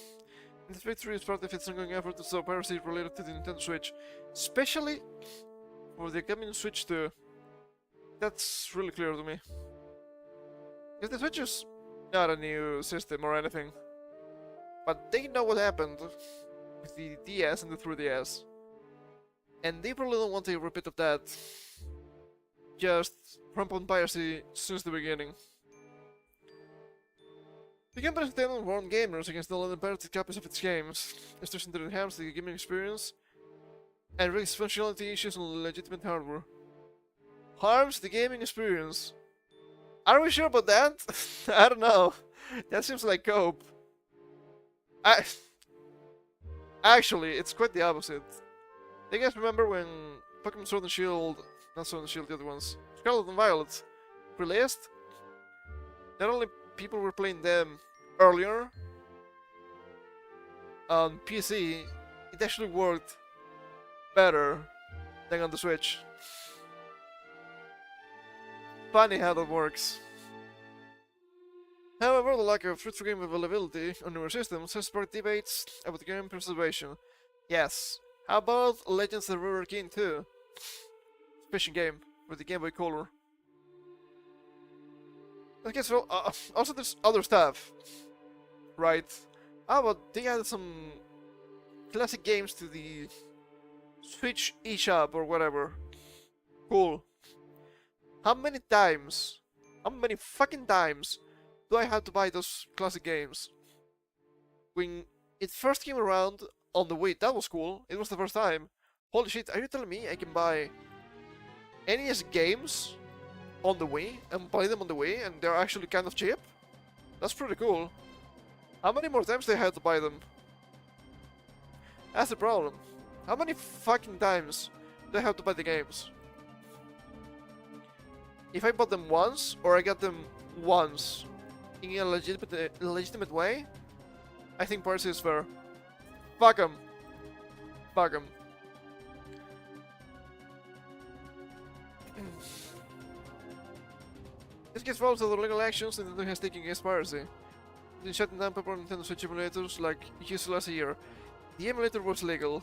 And this victory is part of its ongoing effort to stop piracy related to the Nintendo Switch, especially for the coming Switch 2. That's really clear to me. Because the Switch is not a new system or anything. But they know what happened with the DS and the 3DS. And they probably don't want a repeat of that. Just rampant piracy since the beginning. The company then warned gamers against downloading pirated copies of its games, especially to enhance the gaming experience and raise functionality issues on legitimate hardware. Harms the gaming experience. Are we sure about that? I don't know. That seems like cope. Actually, it's quite the opposite. Do you guys remember when Pokemon Sword and Shield, not Sword and Shield, the other ones, Scarlet and Violet, released? Not only people were playing them earlier on PC, it actually worked better than on the Switch. Funny how that works. However, the lack of fruitful game availability on newer systems has sparked debates about game preservation. Yes, how about Legends of the River King 2? Fishing game with the Game Boy Color. I guess also there's other stuff, right? How about they added some classic games to the Switch eShop or whatever? Cool. How many fucking times do I have to buy those classic games? When it first came around on the Wii, that was cool. It was the first time. Holy shit, are you telling me I can buy NES games on the Wii and play them on the Wii and they're actually kind of cheap? That's pretty cool. How many more times do I have to buy them? That's the problem. How many fucking times do I have to buy the games? If I bought them once, or I got them once in a legitimate way, I think piracy is fair. Fuck 'em. Fuck 'em. This gets follows other legal actions Nintendo has taken against piracy. Been shutting down popular Nintendo Switch emulators like it used to last a year. The emulator was legal,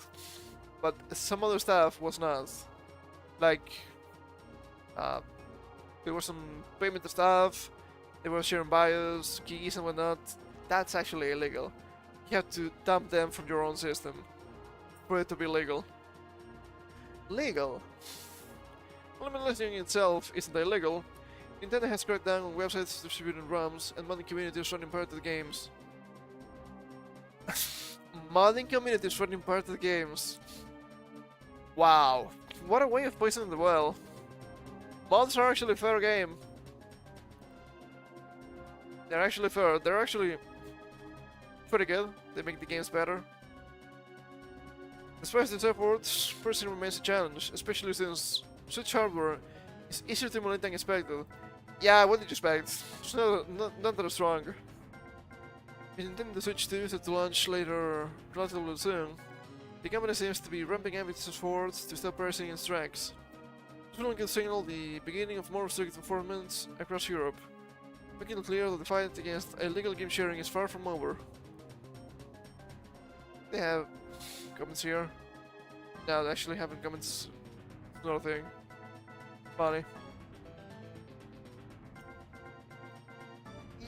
but some other stuff was not. Like, there was some payment stuff, they were sharing BIOS, keys and whatnot. That's actually illegal. You have to dump them from your own system for it to be legal. Legal? Well, listing itself isn't illegal. Nintendo has cracked down on websites distributing ROMs and modding communities running pirated games. Modding communities running pirated games. Wow. What a way of poisoning the well. Mods are actually a fair game. They're actually fair. They're actually pretty good. They make the games better. Despite this effort, pricing remains a challenge, especially since Switch hardware is easier to emulate than expected. Yeah, what did you expect? It's not that strong. With Nintendo Switch 2 set to launch later relatively soon, the company seems to be ramping up its efforts to stop pricing its tracks. This will signal the beginning of more strict enforcement across Europe, making it clear that the fight against illegal game sharing is far from over. They have comments here. No, they actually having comments. It's not a thing. Funny.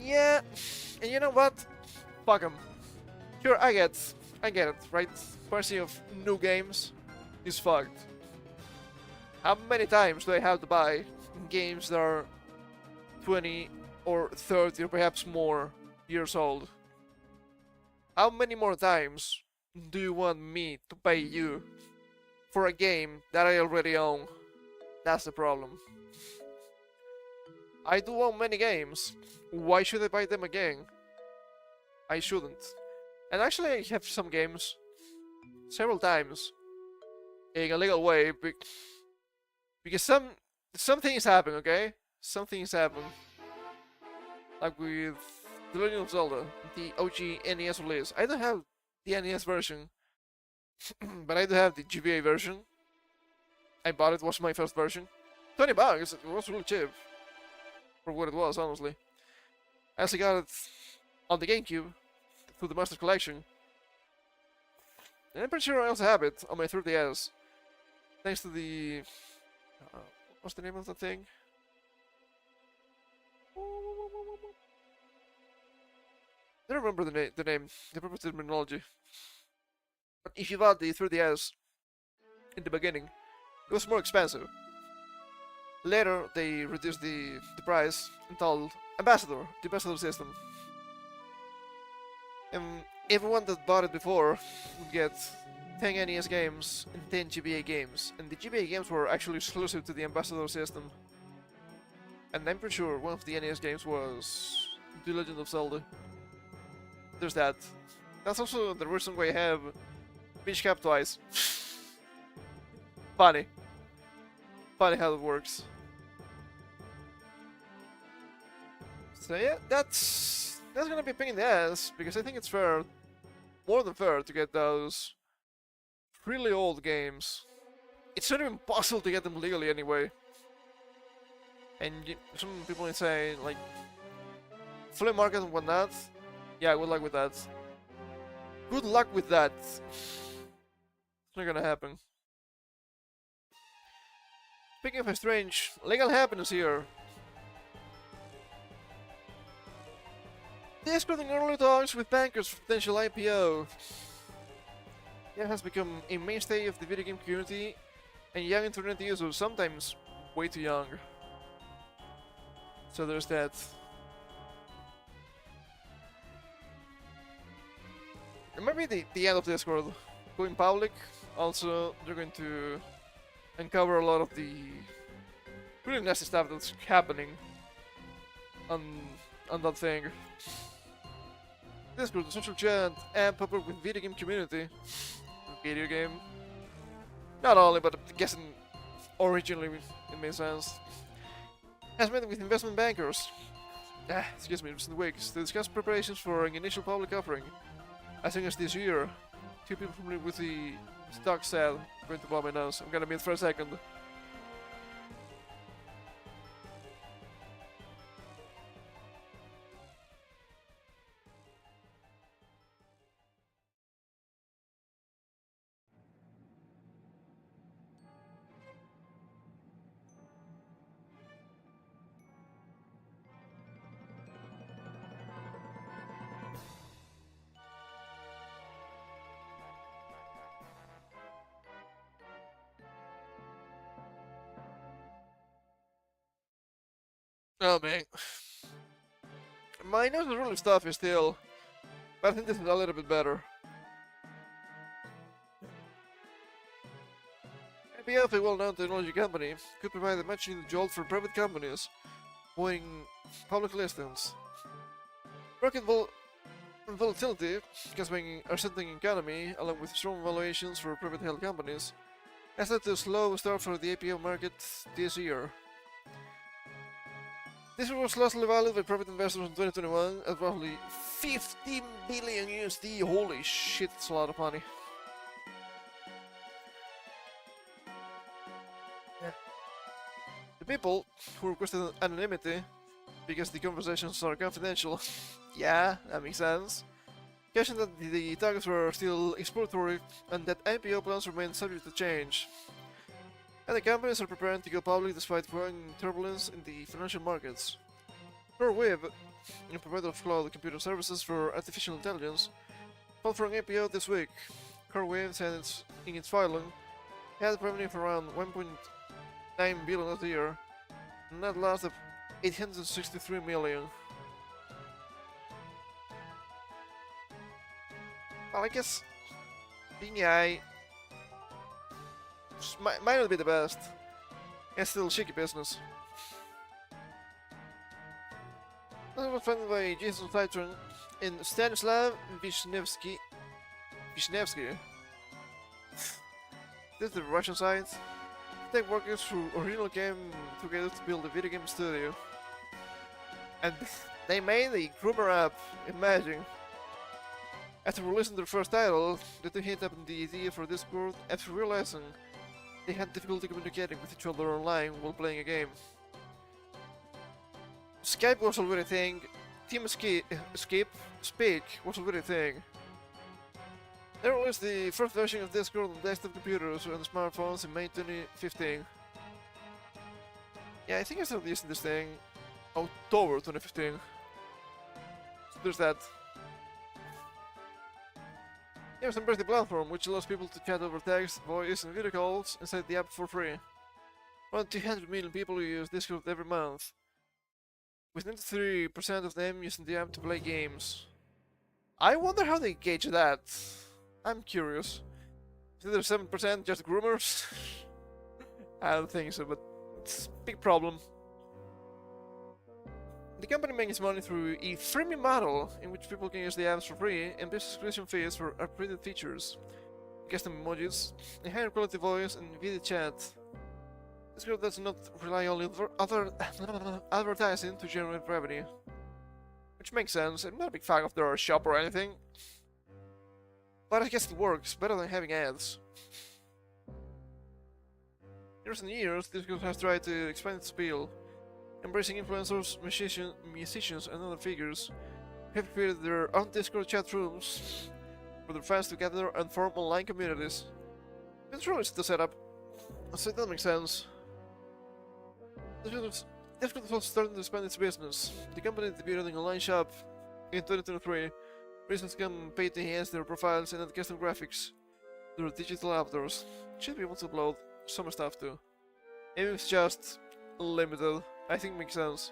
Yeah, and you know what? Fuck 'em. Sure, I get it, right? Piracy of new games is fucked. How many times do I have to buy games that are 20 or 30 or perhaps more years old? How many more times do you want me to pay you for a game that I already own? That's the problem. I do own many games. Why should I buy them again? I shouldn't. And actually I have some games several times in a legal way because some things happen, okay? Some things happen. Like with The Legend of Zelda, the OG NES release. I don't have the NES version, but I do have the GBA version. I bought it, was my first version. $20, it was really cheap. For what it was, honestly. I also got it on the GameCube through the Master Collection. And I'm pretty sure I also have it on my 3DS. Thanks to the... what's the name of that thing? I don't remember the name, the proper terminology. But if you bought the 3DS in the beginning, it was more expensive. Later, they reduced the price until Ambassador, the Ambassador system. And everyone that bought it before would get 10 NES games and 10 GBA games. And the GBA games were actually exclusive to the Ambassador system. And I'm pretty sure one of the NES games was The Legend of Zelda. There's that. That's also the reason why I have Beach Cap twice. Funny. Funny how it works. So yeah, that's gonna be a pain in the ass, because I think it's fair, more than fair, to get those really old games. It's not even possible to get them legally anyway. And some people may say, like, flea market and whatnot. Yeah, good luck with that. Good luck with that. It's not gonna happen. Speaking of a strange, legal happiness here. Discord in early talks with bankers for potential IPO. It has become a mainstay of the video game community and young internet users, sometimes way too young. So there's that. It might be the end of Discord going public. Also, they're going to uncover a lot of the really nasty stuff that's happening on that thing. Discord, the social chat and popular with video game community. Video game. Not only, but I'm guessing originally it made sense. Has met with investment bankers. Excuse me, recent weeks to discuss preparations for an initial public offering. As soon as this year, two people familiar with the stock said, going to blow my nose. I'm gonna mute for a second. Oh man. My nose is really stuffy still, but I think this is a little bit better. IPF, a well-known technology company, could provide a much-needed jolt for private companies avoiding public listings. Market volatility caused by an uncertain economy, along with strong valuations for private-held companies, has led to a slow start for the IPO market this year. This was lastly valued by private investors in 2021 at roughly 50 billion USD. Holy shit, it's a lot of money. The people who requested anonymity because the conversations are confidential, yeah, that makes sense, cautioned that the targets were still exploratory and that IPO plans remain subject to change. And the companies are preparing to go public despite growing turbulence in the financial markets. CoreWeave, a provider of cloud computer services for artificial intelligence, filed for an IPO this week. CoreWeave said in its filing had revenue of around 1.9 billion last year, and net loss of 863 million. Well, I guess being AI might not be the best. It's still shaky business. That was funded by Jason Titron and Stanislav Vishnevsky. This is the Russian side. Tech workers who originally came together to build a video game studio. And they made a groomer app, imagine. After releasing their first title, the two hit up on the idea for Discord after realizing they had difficulty communicating with each other online while playing a game. Skype was already a thing, Speak was already a thing. They released the first version of Discord on desktop computers and smartphones in May 2015. Yeah, I think I started using this thing October 2015. So there's that. Here's embrace the platform, which allows people to chat over text, voice, and video calls inside the app for free. Around 200 million people use Discord every month, with 93% of them using the app to play games. I wonder how they gauge that. I'm curious. Is there 7% just groomers? I don't think so, but it's a big problem. The company makes money through a freemium model in which people can use the apps for free and pay subscription fees for upgraded features, custom emojis, a higher quality voice, and video chat. This group does not rely on other advertising to generate revenue, which makes sense. I'm not a big fan of their shop or anything, but I guess it works better than having ads. In recent years, this group has tried to expand its appeal, embracing influencers, musicians, and other figures who have created their own Discord chat rooms for their fans to gather and form online communities. It's really the setup, so that makes sense. Discord is also starting to expand its business. The company debuted an online shop in 2023. Reasons can pay to enhance their profiles and add custom graphics to their digital avatars. Should be able to upload some stuff too. Maybe it's just limited. I think makes sense.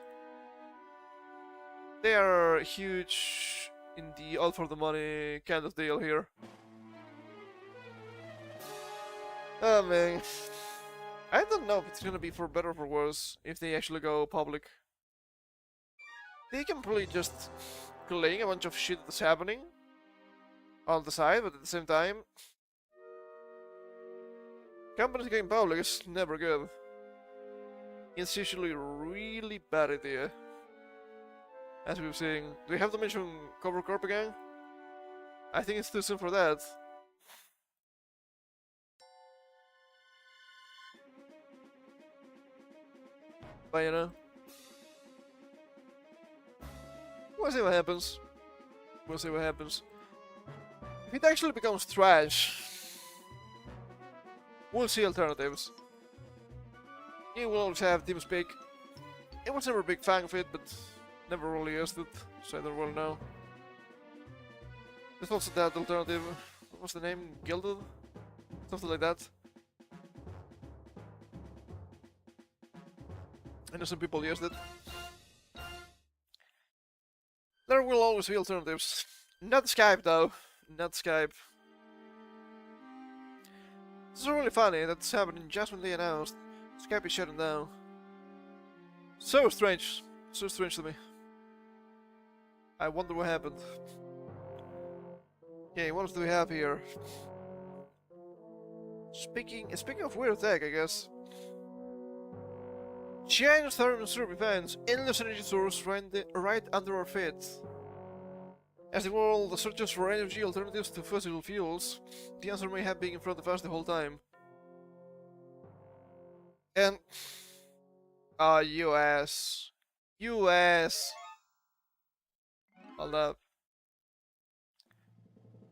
They are huge in the all for the money kind of deal here. Oh man. I don't know if it's gonna be for better or for worse if they actually go public. They can probably just claim a bunch of shit that's happening on the side, but at the same time, companies going public is never good. It's usually a really bad idea. As we've seen. Do we have to mention Cover Corp again? I think it's too soon for that. But you know, we'll see what happens. We'll see what happens. If it actually becomes trash, we'll see alternatives. You will always have TeamSpeak. I was never a big fan of it, but never really used it, so I don't really know. There's also that alternative. What's the name? Gilded? Something like that. I know some people used it. There will always be alternatives. Not Skype though. Not Skype. This is really funny. That's happening just when they announced Skype is shutting down. So strange. So strange to me. I wonder what happened. Okay, what else do we have here? Speaking of weird tech, I guess. Giant thermal survey fans, endless energy source right under our feet. As the world searches for energy alternatives to fossil fuels, the answer may have been in front of us the whole time. And US. Hold up.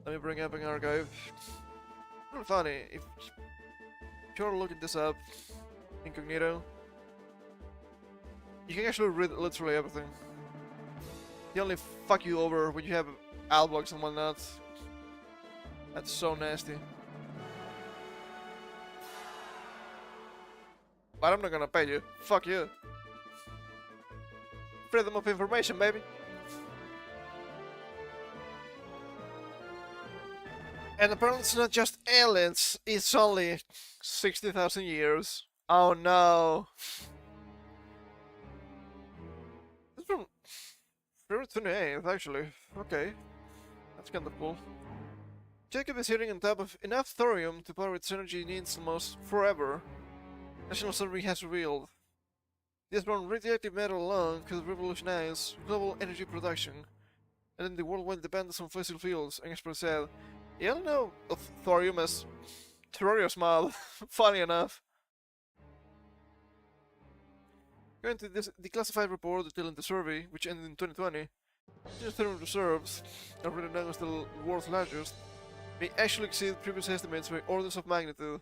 Let me bring up an archive. Really funny. If you're looking this up, incognito, you can actually read literally everything. They only fuck you over when you have ad blocks and whatnot. That's so nasty. But I'm not gonna pay you. Fuck you. Freedom of information, baby. And apparently it's not just aliens, it's only 60,000 years. Oh no. It's from February 28th, actually. Okay. That's kind of cool. Jacob is sitting on top of enough thorium to power its energy needs almost forever. National Survey has revealed. This one radioactive metal alone could revolutionize global energy production and end the worldwide dependence on fossil fuels, an expert said. Yeah, I don't know of thorium as terrorious mod. Funny enough. According to this declassified report detailing the survey, which ended in 2020, geothermal reserves, already known as the world's largest, may actually exceed previous estimates by orders of magnitude.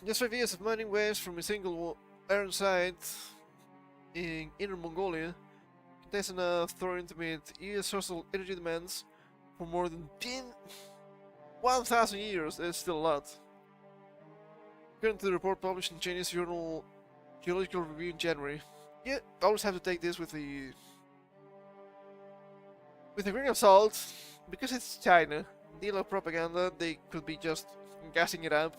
Just 5 years of mining waste from a single iron site in Inner Mongolia contains enough thorium to meet US sourcial energy demands for more than 1,000 years. That's still a lot. According to the report published in Chinese journal Geological Review in January. Yeah, always have to take this with a grain of salt, because it's China. Deal of propaganda, they could be just gassing it up.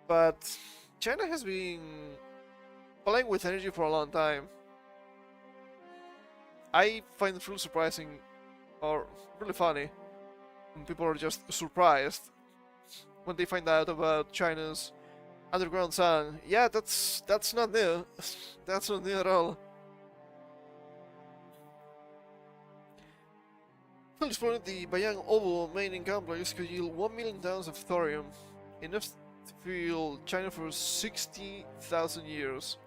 But China has been playing with energy for a long time. I find it really surprising, or really funny, when people are just surprised when they find out about China's underground sun. Yeah, that's not new. That's not new at all. Fully explored, the Bayang Oval mining complex could yield 1 million tons of thorium, enough to fuel China for 60,000 years,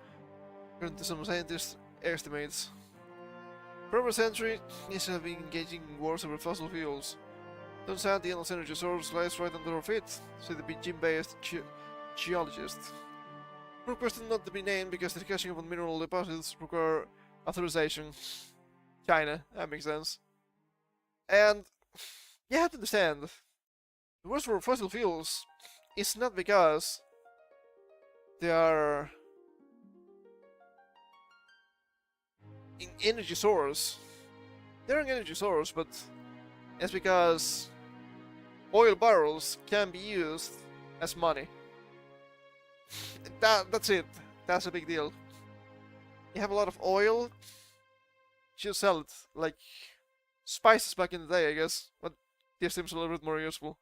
according to some scientists' estimates. For over a century, nations have been engaging in wars over fossil fuels. Turns out the endless energy source lies right under our feet, said the Beijing-based geologist. Who requested not to be named because the catching of mineral deposits require authorization. China, that makes sense. And you have to understand, the worst for fossil fuels is not because they are an energy source. They're an energy source, but it's because oil barrels can be used as money. That's it. That's a big deal. You have a lot of oil, you sell it like spices back in the day, I guess, but this seems a little bit more useful.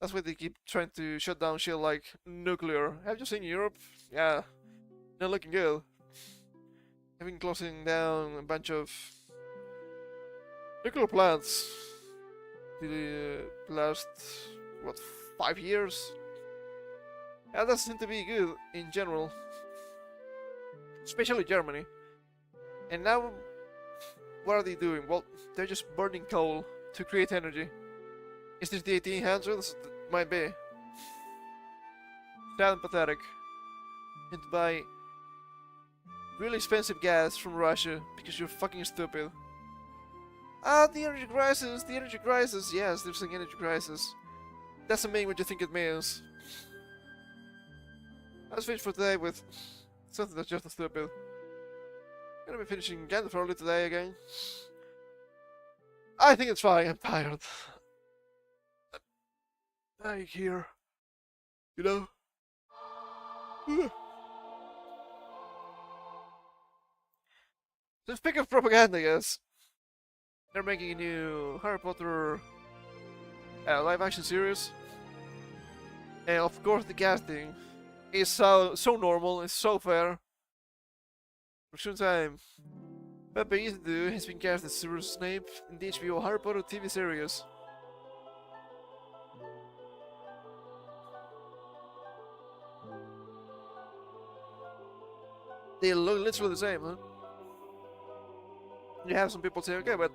That's why they keep trying to shut down shit like nuclear. Have you seen Europe? Yeah, not looking good. They've been closing down a bunch of nuclear plants the last, what, 5 years? That doesn't seem to be good in general, especially Germany. And now, what are they doing? Well, they're just burning coal to create energy. Is this the 1800s? It might be. Sad and pathetic. And to buy really expensive gas from Russia because you're fucking stupid. Ah, the energy crisis, the energy crisis. Yes, there's an energy crisis. Doesn't mean what you think it means. Let's finish for today with something that's just stupid. I'm gonna be finishing kind of early today again. I think it's fine, I'm tired. I'm here. You know? So speaking of propaganda, I guess. They're making a new Harry Potter live action series. And of course the casting is so normal, it's so fair. For some time, Pepe Easy has been cast as Severus Snape in the HBO Harry Potter TV series. They look literally the same, huh? You have some people say, okay, but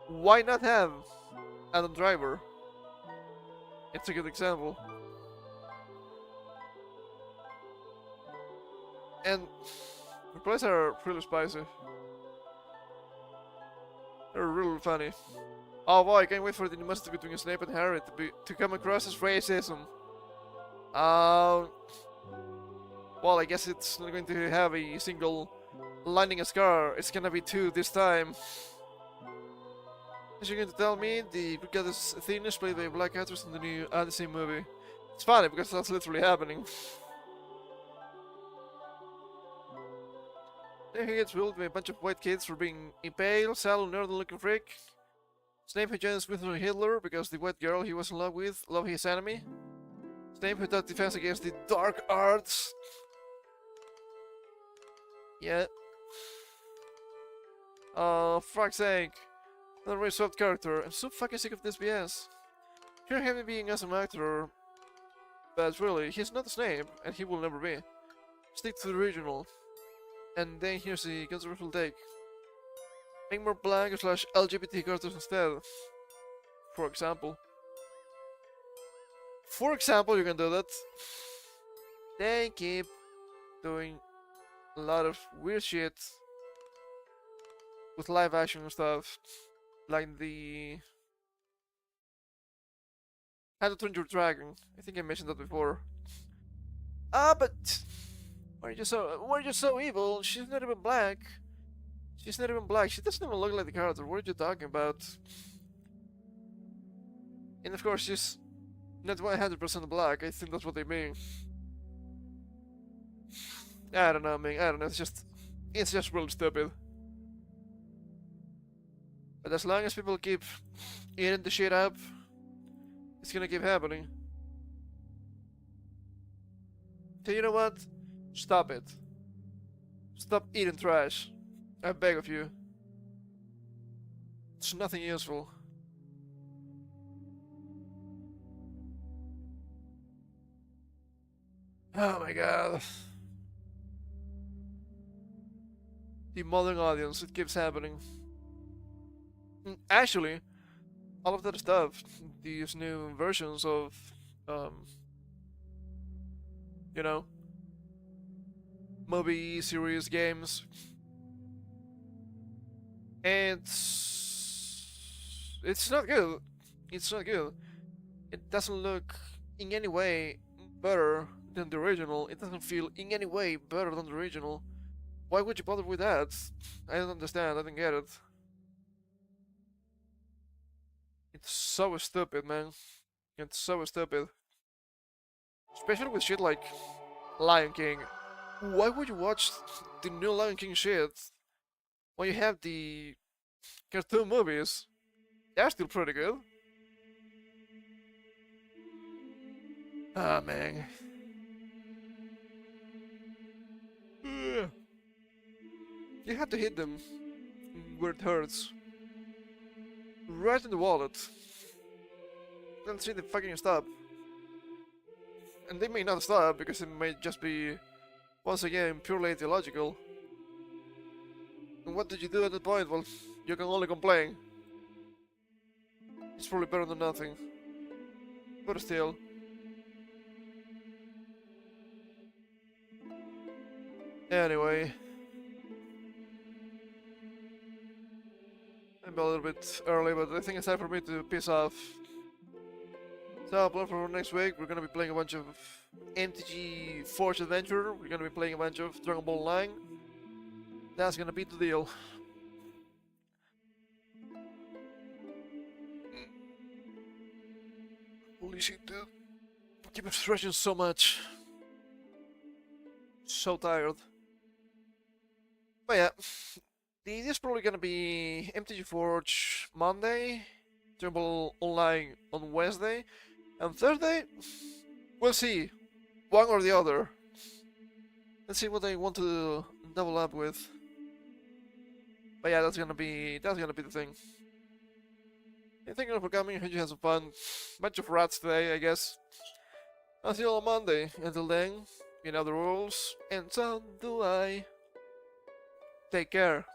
why not have Adam Driver? It's a good example. And the plays are really spicy. They're really funny. Oh boy, I can't wait for the animosity between Snape and Harry to come across as racism. Well, I guess it's not going to have a single lining a scar. It's gonna be 2 this time. As you're going to tell me, the Greek goddess Athena is played by a black actress in the new Odyssey movie. It's funny because that's literally happening. Then he gets ruled by a bunch of white kids for being impale, sallow, northern-looking freak. Snape who joins with Hitler because the white girl he was in love with loved his enemy. Snape who taught defense against the dark arts. Yeah. Oh, fuck's sake. Another very soft character. I'm so fucking sick of this BS. Here him being as an actor, but really, he's not Snape, and he will never be. Stick to the original. And then here's the controversial take. Make more black / LGBT characters instead. For example. You can do that. They keep doing a lot of weird shit with live action and stuff, like the How to Train Your Dragon. I think I mentioned that before. Ah, but why are you so evil? She's not even black. She's not even black. She doesn't even look like the character. What are you talking about? And of course, she's not 100% black. I think that's what they mean. I don't know, man. I don't know. It's just really stupid. But as long as people keep eating the shit up, it's gonna keep happening. So you know what? Stop it. Stop eating trash. I beg of you. It's nothing useful. Oh my god. The modern audience, it keeps happening. Actually, all of that stuff, these new versions of, um, you know, movie, series, games, and it's not good. It's not good. It doesn't look in any way better than the original. It doesn't feel in any way better than the original. Why would you bother with that? I don't understand. I don't get it. It's so stupid, man. It's so stupid. Especially with shit like Lion King. Why would you watch the new Lion King shit when you have the cartoon movies? They're still pretty good. Ah, man. You have to hit them where it hurts. Right in the wallet. Let's see the fucking stop. And they may not stop because it may just be, once again, purely ideological. And what did you do at that point? Well, you can only complain. It's probably better than nothing. But still. Anyway. I'm a little bit early, but I think it's time for me to piss off. So, plan for next week, we're gonna be playing a bunch of MTG Forge Adventure. We're gonna be playing a bunch of Dragon Ball Online. That's gonna be the deal. Holy shit, dude. I keep stretching so much. So tired. But yeah, this is probably gonna be MTG Forge Monday, Dragon Ball Online on Wednesday, and Thursday, we'll see. One or the other. Let's see what I want to double up with. But yeah, that's gonna be the thing. Hey, thank you for coming. I hope you had some fun. Bunch of rats today, I guess. I'll see you on Monday. Until then, you know the rules, and so do I. Take care.